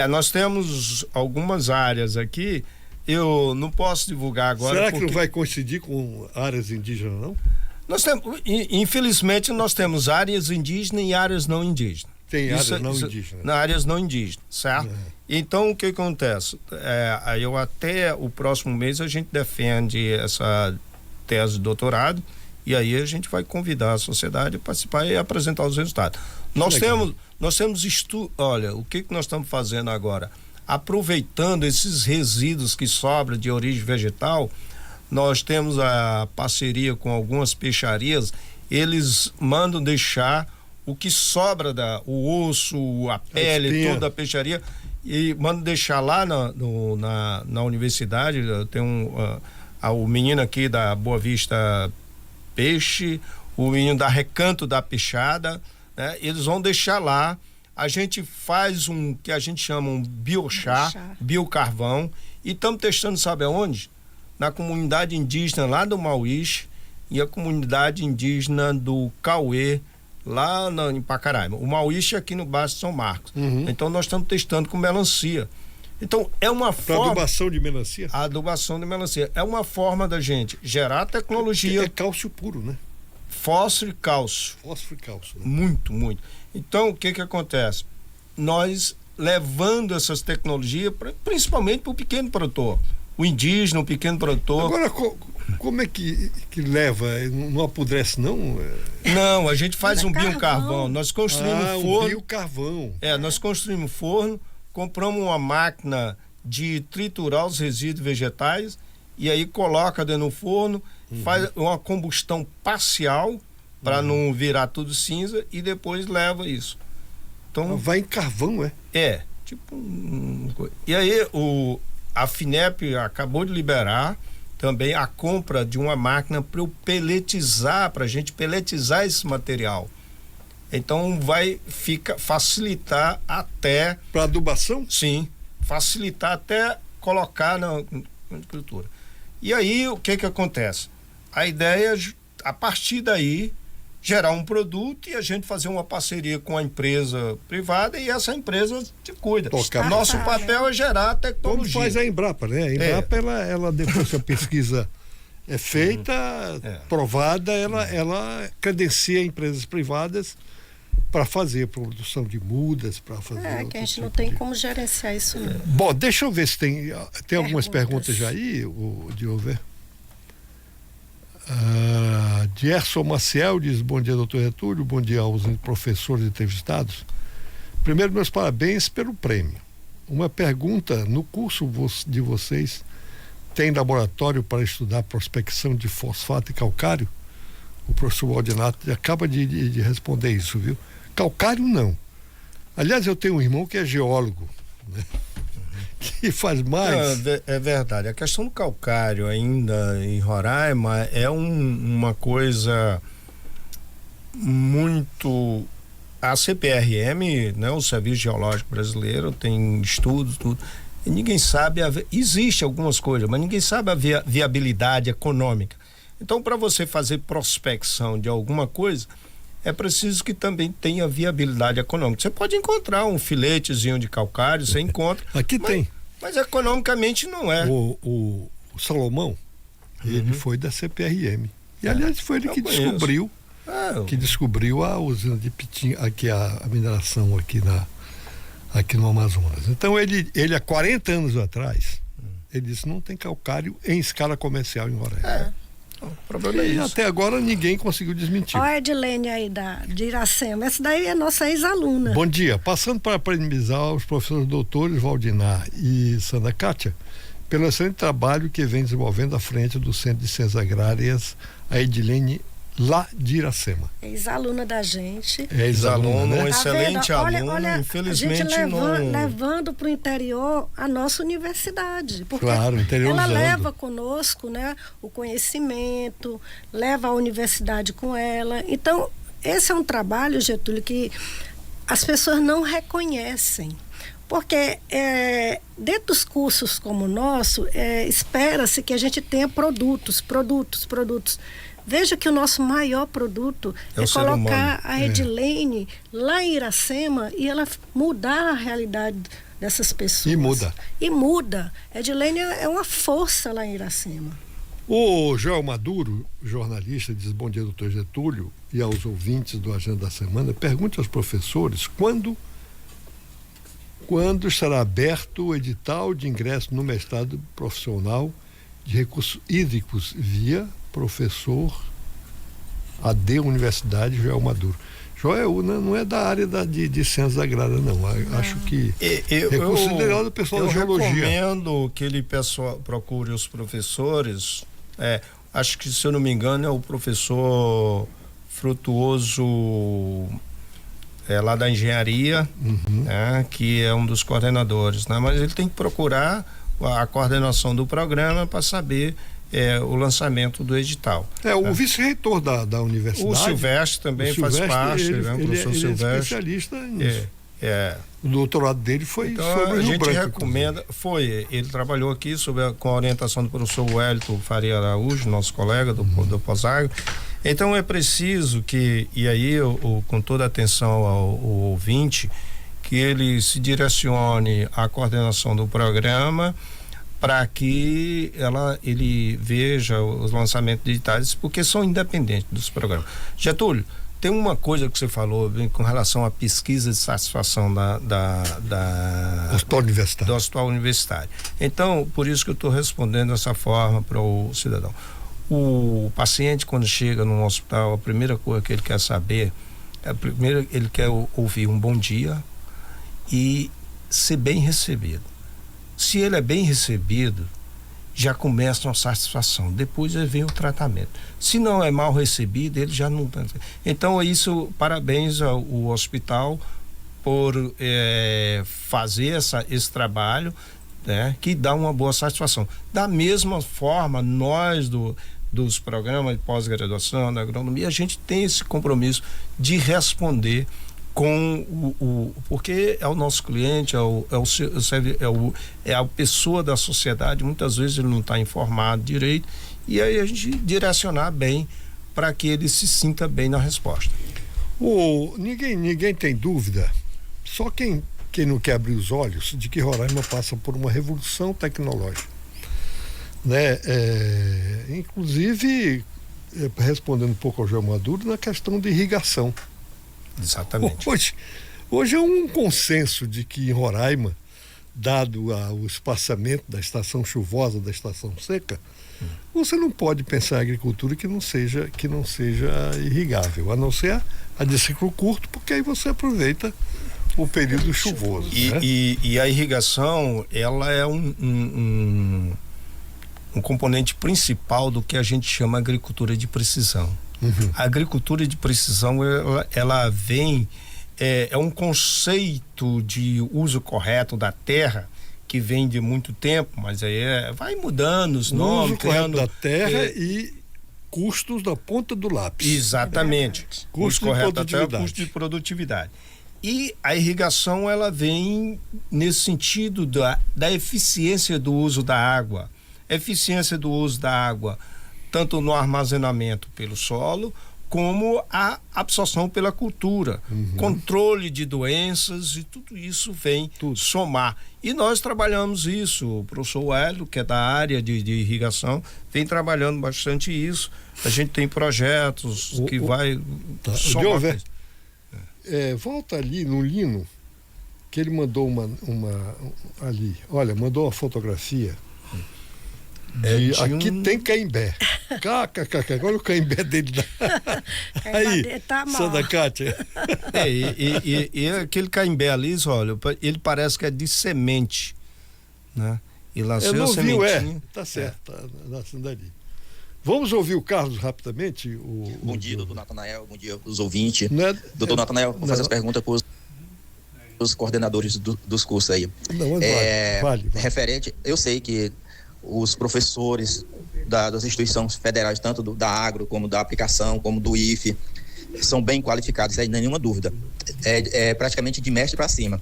Nós temos algumas áreas aqui, eu não posso divulgar agora. Será que não vai coincidir com áreas indígenas, não? Nós temos, infelizmente, nós temos áreas indígenas e áreas não indígenas. Tem áreas não indígenas. Áreas não indígenas, certo? Então, o que acontece? Eu até o próximo mês a gente defende essa tese de doutorado e aí a gente vai convidar a sociedade a participar e apresentar os resultados. Nós temos olha, o que nós estamos fazendo agora? Aproveitando esses resíduos que sobram de origem vegetal, nós temos a parceria com algumas peixarias, eles mandam deixar o que sobra o osso, a pele, toda a peixaria, e mandam deixar lá na universidade. Tem o menino aqui da Boa Vista Peixe, o menino da Recanto da Peixada, né? Eles vão deixar lá, a gente faz que a gente chama um biochá, biocarvão, e estamos testando, sabe aonde? Na comunidade indígena lá do Mauís e a comunidade indígena do Cauê, lá em Pacaraima. O Mauís é aqui no bairro de São Marcos. Então nós estamos testando com melancia. Então é uma forma... adubação de melancia? A adubação de melancia. É uma forma da gente gerar tecnologia... É cálcio puro, né? Fósforo e cálcio. Fósforo e cálcio. Né? Muito, muito. Então o que acontece? Nós levando essas tecnologias, principalmente para o pequeno produtor. O indígena, o pequeno produtor. Agora, como é que leva? Não apodrece, não? Não, a gente faz um biocarvão. Nós construímos um forno. Biocarvão. Nós construímos um forno, compramos uma máquina de triturar os resíduos vegetais e aí coloca dentro do forno, faz uma combustão parcial para não virar tudo cinza e depois leva isso. Então, vai em carvão, é? Tipo e aí a FINEP acabou de liberar também a compra de uma máquina para a gente peletizar esse material. Então vai facilitar até... Para adubação? Sim, facilitar até colocar na agricultura. E aí o que acontece? A ideia é, a partir daí, gerar um produto e a gente fazer uma parceria com a empresa privada e essa empresa te cuida. Nosso papel é gerar a tecnologia. Como faz a Embrapa, né? A Embrapa, ela depois que a pesquisa é feita, provada, ela credencia empresas privadas para fazer produção de mudas, para fazer... que a gente não tem como gerenciar isso. Bom, deixa eu ver se tem algumas perguntas já aí, Diover. Gerson Maciel diz: bom dia, doutor Getúlio, bom dia aos professores entrevistados. Primeiro, meus parabéns pelo prêmio. Uma pergunta: no curso de vocês tem laboratório para estudar prospecção de fosfato e calcário? O professor Waldinato acaba de responder isso, viu? Calcário não. Aliás, eu tenho um irmão que é geólogo, né? Que faz mais. É verdade. A questão do calcário ainda em Roraima é uma coisa muito. A CPRM, né, o Serviço Geológico Brasileiro, tem estudos, tudo. E ninguém sabe. Existe algumas coisas, mas ninguém sabe a viabilidade econômica. Então, para você fazer prospecção de alguma coisa, é preciso que também tenha viabilidade econômica. Você pode encontrar um filetezinho de calcário, você encontra. Aqui tem. Mas economicamente não é. O Salomão, ele foi da CPRM. E aliás, foi ele que descobriu. Que descobriu a usina de Pitim, aqui a mineração aqui no Amazonas. Então ele há 40 anos atrás, ele disse: não tem calcário em escala comercial em Roraima. O problema é isso. Até agora ninguém conseguiu desmentir. Olha a Edilene aí de Iracema, essa daí é nossa ex-aluna. Bom dia, passando para parabenizar os professores doutores Valdinar e Sandra Kátia pelo excelente trabalho que vem desenvolvendo à frente do Centro de Ciências Agrárias, a Edilene lá de Iracema. Ex-aluna da gente. É ex-aluna, né? Um excelente aluno, olha, infelizmente a gente não... levando para o interior a nossa universidade. Porque claro, interiorizando. ela leva conosco, né, o conhecimento, leva a universidade com ela. Então, esse é um trabalho, Getúlio, que as pessoas não reconhecem. Porque dentro dos cursos como o nosso, espera-se que a gente tenha produtos. Veja que o nosso maior produto é colocar a Edilene lá em Iracema e ela mudar a realidade dessas pessoas. E muda. Edilene é uma força lá em Iracema. O Joel Maduro, jornalista, diz: bom dia, doutor Getúlio, e aos ouvintes do Agenda da Semana, pergunte aos professores quando estará aberto o edital de ingresso no mestrado profissional de recursos hídricos via professor AD Universidade Joel Maduro. Joel não é da área de ciências agrárias, não. Acho que é considerado o pessoal da geologia. Eu recomendo que ele procure os professores. Acho que, se eu não me engano, é o professor Frutuoso lá da engenharia, que é um dos coordenadores, né? Mas ele tem que procurar a coordenação do programa para saber o lançamento do edital. O vice-reitor da universidade. O Silvestre também faz parte, né? O professor Silvestre. É especialista nisso. O doutorado dele foi sobre a gente Branco, recomenda, ele trabalhou aqui com a orientação do professor Wellington Faria Araújo, nosso colega do Pós-Agro. Então é preciso que, e aí com toda atenção ao ouvinte, que ele se direcione à coordenação do programa para que ele veja os lançamentos digitais, porque são independentes dos programas. Getúlio, tem uma coisa que você falou com relação à pesquisa de satisfação do hospital universitário. Então, por isso que eu estou respondendo dessa forma para o cidadão. O paciente, quando chega num hospital, a primeira coisa que ele quer saber, ele quer ouvir um bom dia e ser bem recebido. Se ele é bem recebido, já começa uma satisfação. Depois vem o tratamento. Se não é mal recebido, ele já não... Então, isso, parabéns ao hospital por fazer esse trabalho, né, que dá uma boa satisfação. Da mesma forma, nós dos programas de pós-graduação da agronomia, a gente tem esse compromisso de responder porque é o nosso cliente, é a pessoa da sociedade. Muitas vezes ele não está informado direito, e aí a gente direcionar bem para que ele se sinta bem na resposta. Ninguém tem dúvida, só quem não quer abrir os olhos, de que Roraima passa por uma revolução tecnológica, né? Inclusive, respondendo um pouco ao João Maduro, na questão de irrigação. Exatamente. Hoje é um consenso de que em Roraima, dado o espaçamento da estação chuvosa, da estação seca, você não pode pensar em agricultura que não seja irrigável, a não ser a de ciclo curto, porque aí você aproveita o período chuvoso. E a irrigação, ela é um componente principal do que a gente chama agricultura de precisão. A agricultura de precisão, ela vem, é um conceito de uso correto da terra que vem de muito tempo, mas aí vai mudando os nomes. Uso correto da terra e custos da ponta do lápis. Exatamente. Custo de produtividade. Custo de produtividade. E a irrigação, ela vem nesse sentido da eficiência do uso da água. Eficiência do uso da água, tanto no armazenamento pelo solo, como a absorção pela cultura, controle de doenças, e tudo isso vem somar. E nós trabalhamos isso, o professor Hélio, que é da área de irrigação, vem trabalhando bastante isso. A gente tem projetos que vai somar. Volta ali no Lino, que ele mandou ali, olha, mandou uma fotografia. Aqui tem caimbé. Olha o caimbé dele. Aí, tá mal. Santa Cátia. E aquele caimbé ali, olha, ele parece que é de semente, né? E lanceu a sementinha. Tá certo, tá nascendo ali. Vamos ouvir o Carlos rapidamente? Bom dia, doutor Natanael, bom dia os ouvintes. Doutor Natanael, vou fazer as perguntas para os coordenadores dos cursos aí. Não, vale. Referente, eu sei que os professores das instituições federais, tanto da agro, como da aplicação, como do IFE, são bem qualificados, sem nenhuma dúvida. Praticamente de mestre para cima.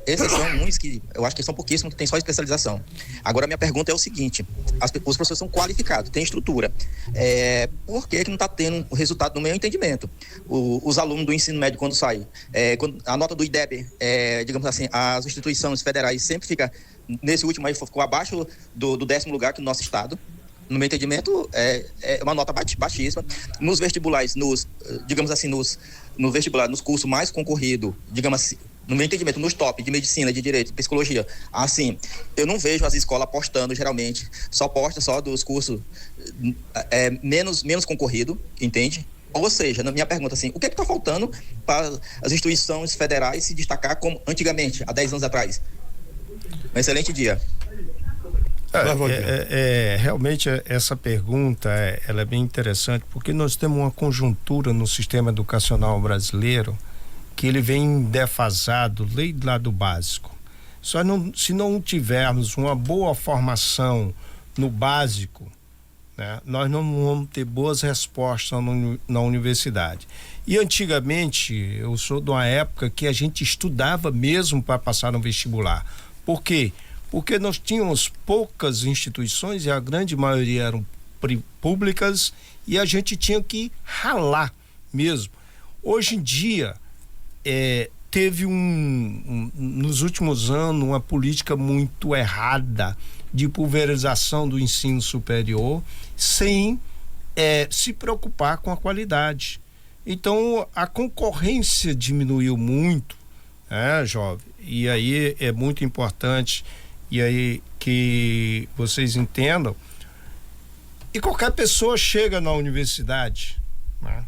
Esses são uns que eu acho que são pouquíssimos que têm só especialização. Agora, minha pergunta é o seguinte: os professores são qualificados, têm estrutura. Por que não está tendo o resultado, no meu entendimento? Os alunos do ensino médio, quando saem, a nota do IDEB, digamos assim, as instituições federais sempre ficam, nesse último aí, ficou abaixo do 10º lugar que no nosso estado. No meu entendimento, é uma nota baixíssima. Nos vestibulares, digamos assim, no vestibular, nos cursos mais concorridos, digamos assim, no meu entendimento, nos top de medicina, de direito, de psicologia, assim, eu não vejo as escolas apostando, geralmente, só dos cursos menos concorrido, entende? Ou seja, na minha pergunta, assim, o que está faltando para as instituições federais se destacar como antigamente, há 10 anos atrás? Um excelente dia. Realmente essa pergunta ela é bem interessante, porque nós temos uma conjuntura no sistema educacional brasileiro que ele vem defasado lá do básico. Se não tivermos uma boa formação no básico, né, nós não vamos ter boas respostas na universidade. E antigamente, eu sou de uma época que a gente estudava mesmo para passar no vestibular. Por quê? Porque nós tínhamos poucas instituições e a grande maioria eram públicas e a gente tinha que ralar mesmo. Hoje em dia, teve nos últimos anos uma política muito errada de pulverização do ensino superior sem se preocupar com a qualidade. Então, a concorrência diminuiu muito, jovem, e aí é muito importante e aí que vocês entendam. E qualquer pessoa chega na universidade, né?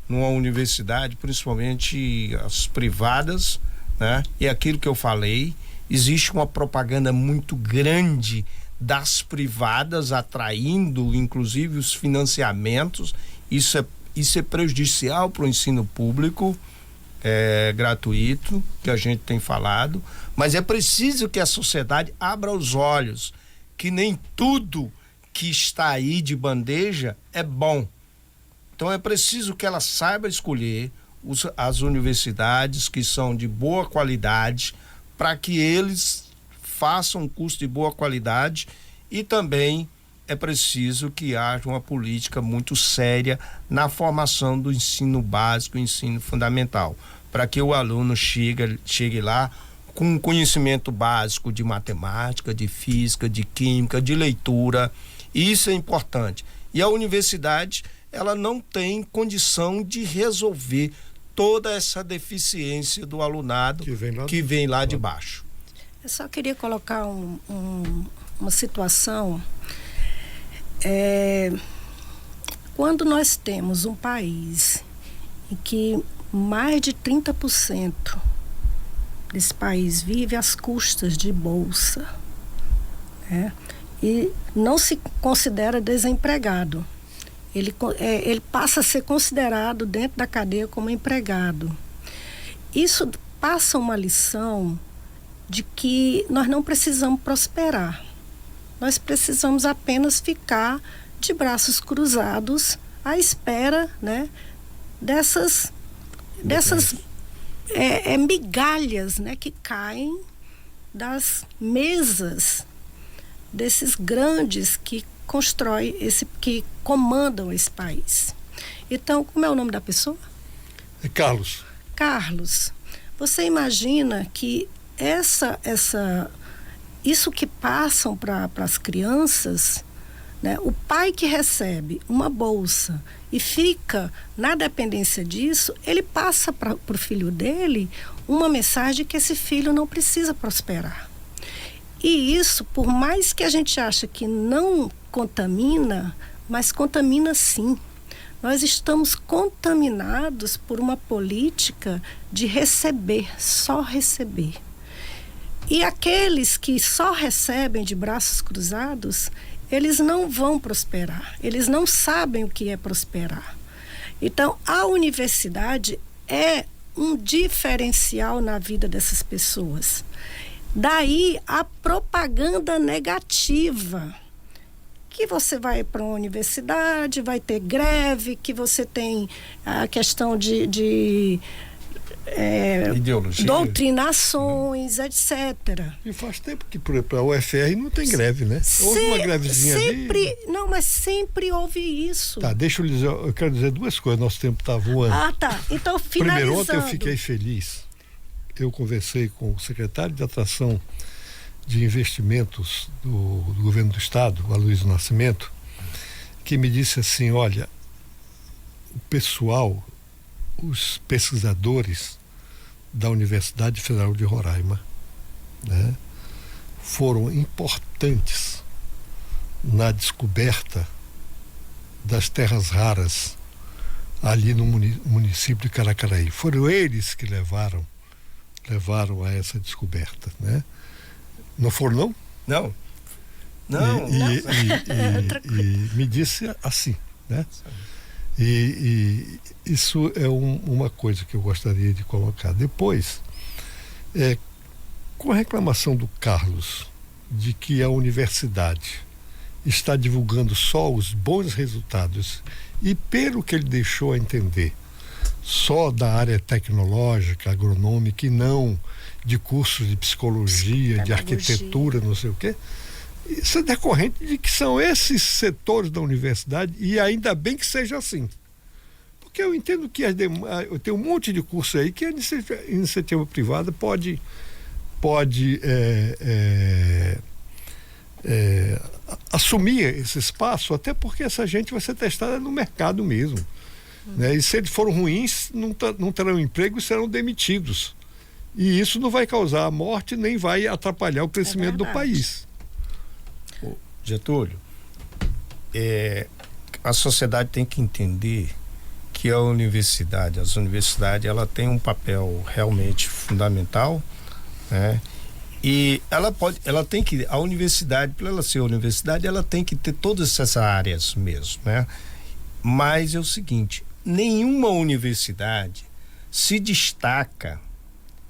Numa universidade, principalmente as privadas, né? E aquilo que eu falei, existe uma propaganda muito grande das privadas atraindo, inclusive, os financiamentos. Isso é prejudicial para o ensino público gratuito, que a gente tem falado, mas é preciso que a sociedade abra os olhos, que nem tudo que está aí de bandeja é bom. Então é preciso que ela saiba escolher as universidades que são de boa qualidade, para que eles façam um curso de boa qualidade, e também é preciso que haja uma política muito séria na formação do ensino básico e ensino fundamental, para que o aluno chegue lá com um conhecimento básico de matemática, de física, de química, de leitura. Isso é importante. E a universidade, ela não tem condição de resolver toda essa deficiência do alunado que vem lá de baixo. Eu só queria colocar uma situação. Quando nós temos um país em que mais de 30% desse país vive às custas de bolsa, né? E não se considera desempregado. ele passa a ser considerado dentro da cadeia como empregado. Isso passa uma lição de que nós não precisamos prosperar. Nós precisamos apenas ficar de braços cruzados à espera, né, dessas migalhas, né, que caem das mesas desses grandes que que comandam esse país. Então, como é o nome da pessoa? É Carlos. Carlos, você imagina que isso que passam para as crianças, né, o pai que recebe uma bolsa e fica na dependência disso, ele passa para o filho dele uma mensagem que esse filho não precisa prosperar. E isso, por mais que a gente ache que não contamina, mas contamina sim. Nós estamos contaminados por uma política de receber, só receber. E aqueles que só recebem de braços cruzados, eles não vão prosperar, eles não sabem o que é prosperar. Então, a universidade é um diferencial na vida dessas pessoas. Daí a propaganda negativa, que você vai para uma universidade, vai ter greve, que você tem a questão de ideologia, doutrinações, etc. E faz tempo que para a UFR não tem greve, né? Houve uma grevezinha sempre, ali. Não, mas sempre houve isso. Tá, deixa eu dizer, eu quero dizer duas coisas, nosso tempo está voando. Ah, tá. Então, finalizando. Primeiro, ontem eu fiquei feliz. Eu conversei com o secretário de Atração de Investimentos do Governo do Estado, o Aloysio Nascimento, que me disse assim, olha, o pessoal, os pesquisadores da Universidade Federal de Roraima, né, foram importantes na descoberta das terras raras ali no município de Caracaraí. Foram eles que levaram a essa descoberta, né? Não foram, não? Não. E me disse assim, né? E isso é uma coisa que eu gostaria de colocar. Depois, com a reclamação do Carlos de que a universidade está divulgando só os bons resultados e, pelo que ele deixou a entender, só da área tecnológica, agronômica e não de cursos de psicologia, de arquitetura, não sei o quê. Isso é decorrente de que são esses setores da universidade, e ainda bem que seja assim. Porque eu entendo que eu tenho um monte de curso aí que a iniciativa privada pode assumir esse espaço, até porque essa gente vai ser testada no mercado mesmo. Né? E se eles forem ruins, não terão emprego e serão demitidos. E isso não vai causar a morte, nem vai atrapalhar o crescimento do país. Getúlio, a sociedade tem que entender que as universidades, ela tem um papel realmente fundamental, né? E a universidade, para ela ser universidade, ela tem que ter todas essas áreas mesmo, né? Mas é o seguinte, nenhuma universidade se destaca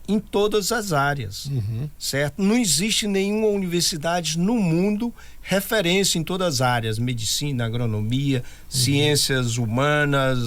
em todas as áreas, certo? Não existe nenhuma universidade no mundo referência em todas as áreas, medicina, agronomia, ciências humanas.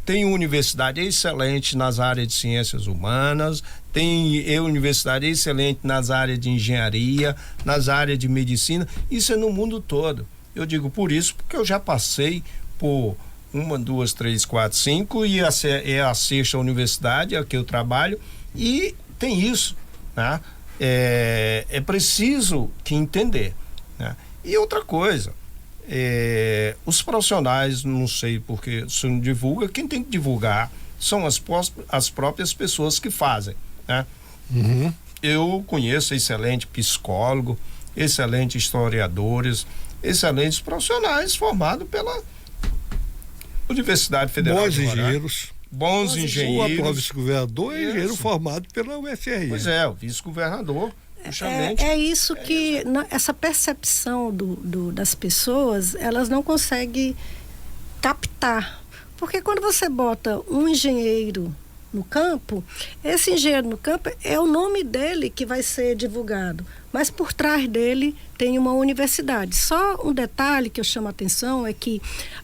Tem universidade excelente nas áreas de ciências humanas, tem universidade excelente nas áreas de engenharia, nas áreas de medicina. Isso é no mundo todo. Eu digo por isso, porque eu já passei por 1, 2, 3, 4, 5 e é a sexta universidade a que eu trabalho. E tem isso, né? É preciso que entender, né? E outra coisa, os profissionais, não sei porque se não divulga, quem tem que divulgar são as próprias pessoas que fazem, né? Eu conheço excelente psicólogo, excelentes historiadores, excelentes profissionais formados pela Universidade Federal de Roraima. Engenheiros. Bons engenheiros. O atual vice-governador é engenheiro formado pela UFRN. Pois é, o vice-governador, justamente. É isso que, essa percepção das pessoas, elas não conseguem captar. Porque quando você bota um engenheiro no campo, esse engenheiro no campo é o nome dele que vai ser divulgado, mas por trás dele tem uma universidade. Só um detalhe que eu chamo a atenção é que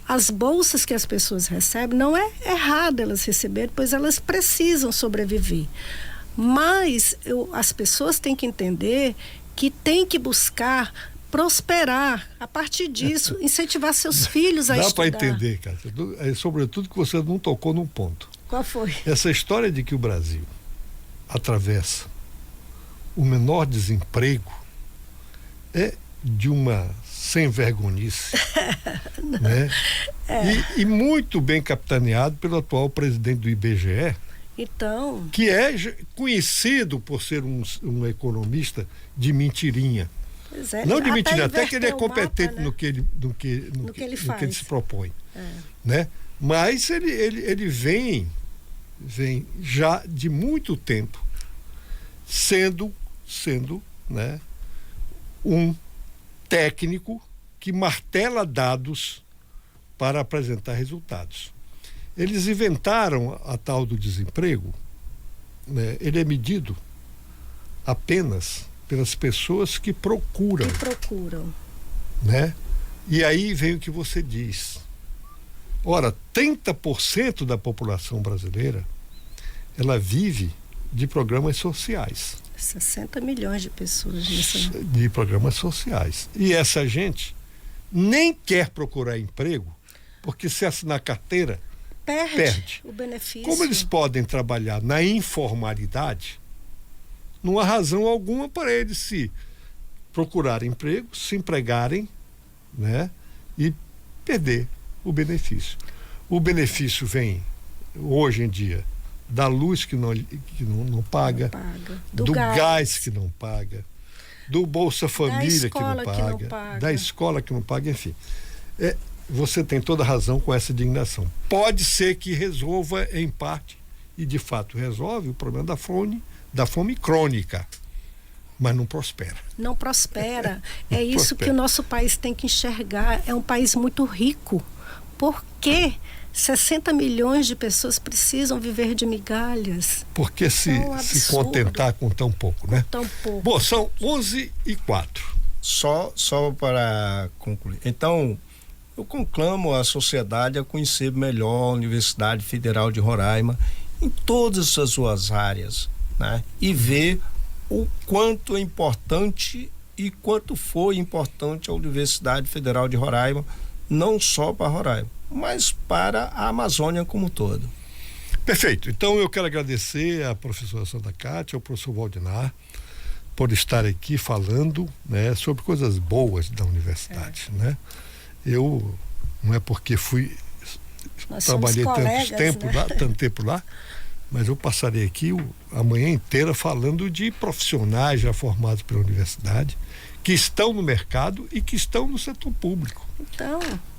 as bolsas que as pessoas recebem, não é errado elas receberem, pois elas precisam sobreviver. Mas as pessoas têm que entender que tem que buscar prosperar, a partir disso, incentivar seus filhos a estudar. Dá para entender, Cátia. Sobretudo que você não tocou num ponto. Qual foi? Essa história de que o Brasil atravessa o menor desemprego é de uma sem-vergonhice, né? E muito bem capitaneado pelo atual presidente do IBGE, então, que é conhecido por ser um economista de mentirinha. Pois é, não de mentirinha, até que ele é inverteu o competente mapa, né? no que ele se propõe. Né? Mas ele vem já de muito tempo sendo né, um técnico que martela dados para apresentar resultados. Eles inventaram a tal do desemprego, né? Ele é medido apenas pelas pessoas que procuram. Né? E aí vem o que você diz. Ora, 30% da população brasileira, ela vive de programas sociais. 60 milhões de pessoas nisso. De programas sociais. E essa gente nem quer procurar emprego, porque se assinar carteira, perde o benefício. Como eles podem trabalhar na informalidade, não há razão alguma para eles se procurarem emprego, se empregarem, né, e perder o benefício. O benefício vem, hoje em dia, da luz que não paga, do gás que não paga, do Bolsa Família que não paga, da escola que não paga, enfim. Você tem toda a razão com essa indignação. Pode ser que resolva em parte, e de fato resolve, o problema da fome crônica, mas não prospera. Não prospera. É isso que o nosso país tem que enxergar. É um país muito rico. Por que 60 milhões de pessoas precisam viver de migalhas? Porque se contentar com tão pouco, né? Tão pouco. Bom, são 11h04. Só para concluir. Então, eu conclamo a sociedade a conhecer melhor a Universidade Federal de Roraima em todas as suas áreas, né? E ver o quanto é importante e quanto foi importante a Universidade Federal de Roraima, não só para Roraima, mas para a Amazônia como um todo. Perfeito. Então eu quero agradecer à professora Santa Cátia, ao professor Valdinar, por estar aqui falando, né, sobre coisas boas da universidade, né? Eu, não é porque trabalhei tanto tempo lá, mas eu passarei aqui a manhã inteira falando de profissionais já formados pela universidade, que estão no mercado e que estão no setor público. Então,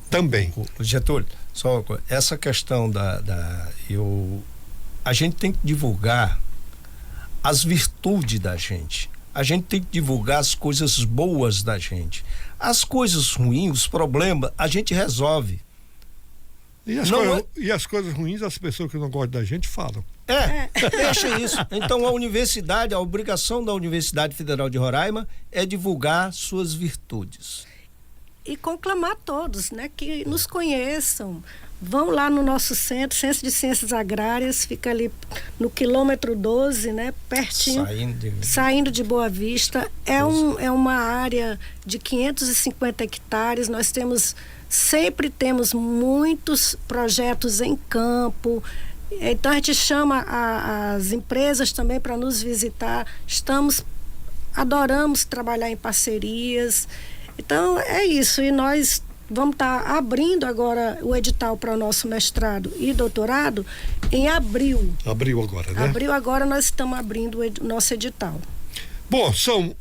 também. Getúlio, só uma coisa, essa questão a gente tem que divulgar as virtudes da gente. A gente tem que divulgar as coisas boas da gente. As coisas ruins, os problemas, a gente resolve. E as coisas ruins, as pessoas que não gostam da gente falam. Deixa isso. Então a obrigação da Universidade Federal de Roraima é divulgar suas virtudes. E conclamar todos, né, que nos conheçam. Vão lá no nosso Centro de Ciências Agrárias, fica ali no quilômetro 12, né, pertinho, saindo de Boa Vista. É uma área de 550 hectares, nós sempre temos muitos projetos em campo, então a gente chama as empresas também para nos visitar, adoramos trabalhar em parcerias, então é isso, e nós vamos estar abrindo agora o edital para o nosso mestrado e doutorado em abril. Abril agora, né? Abril agora nós estamos abrindo o nosso edital. Bom, são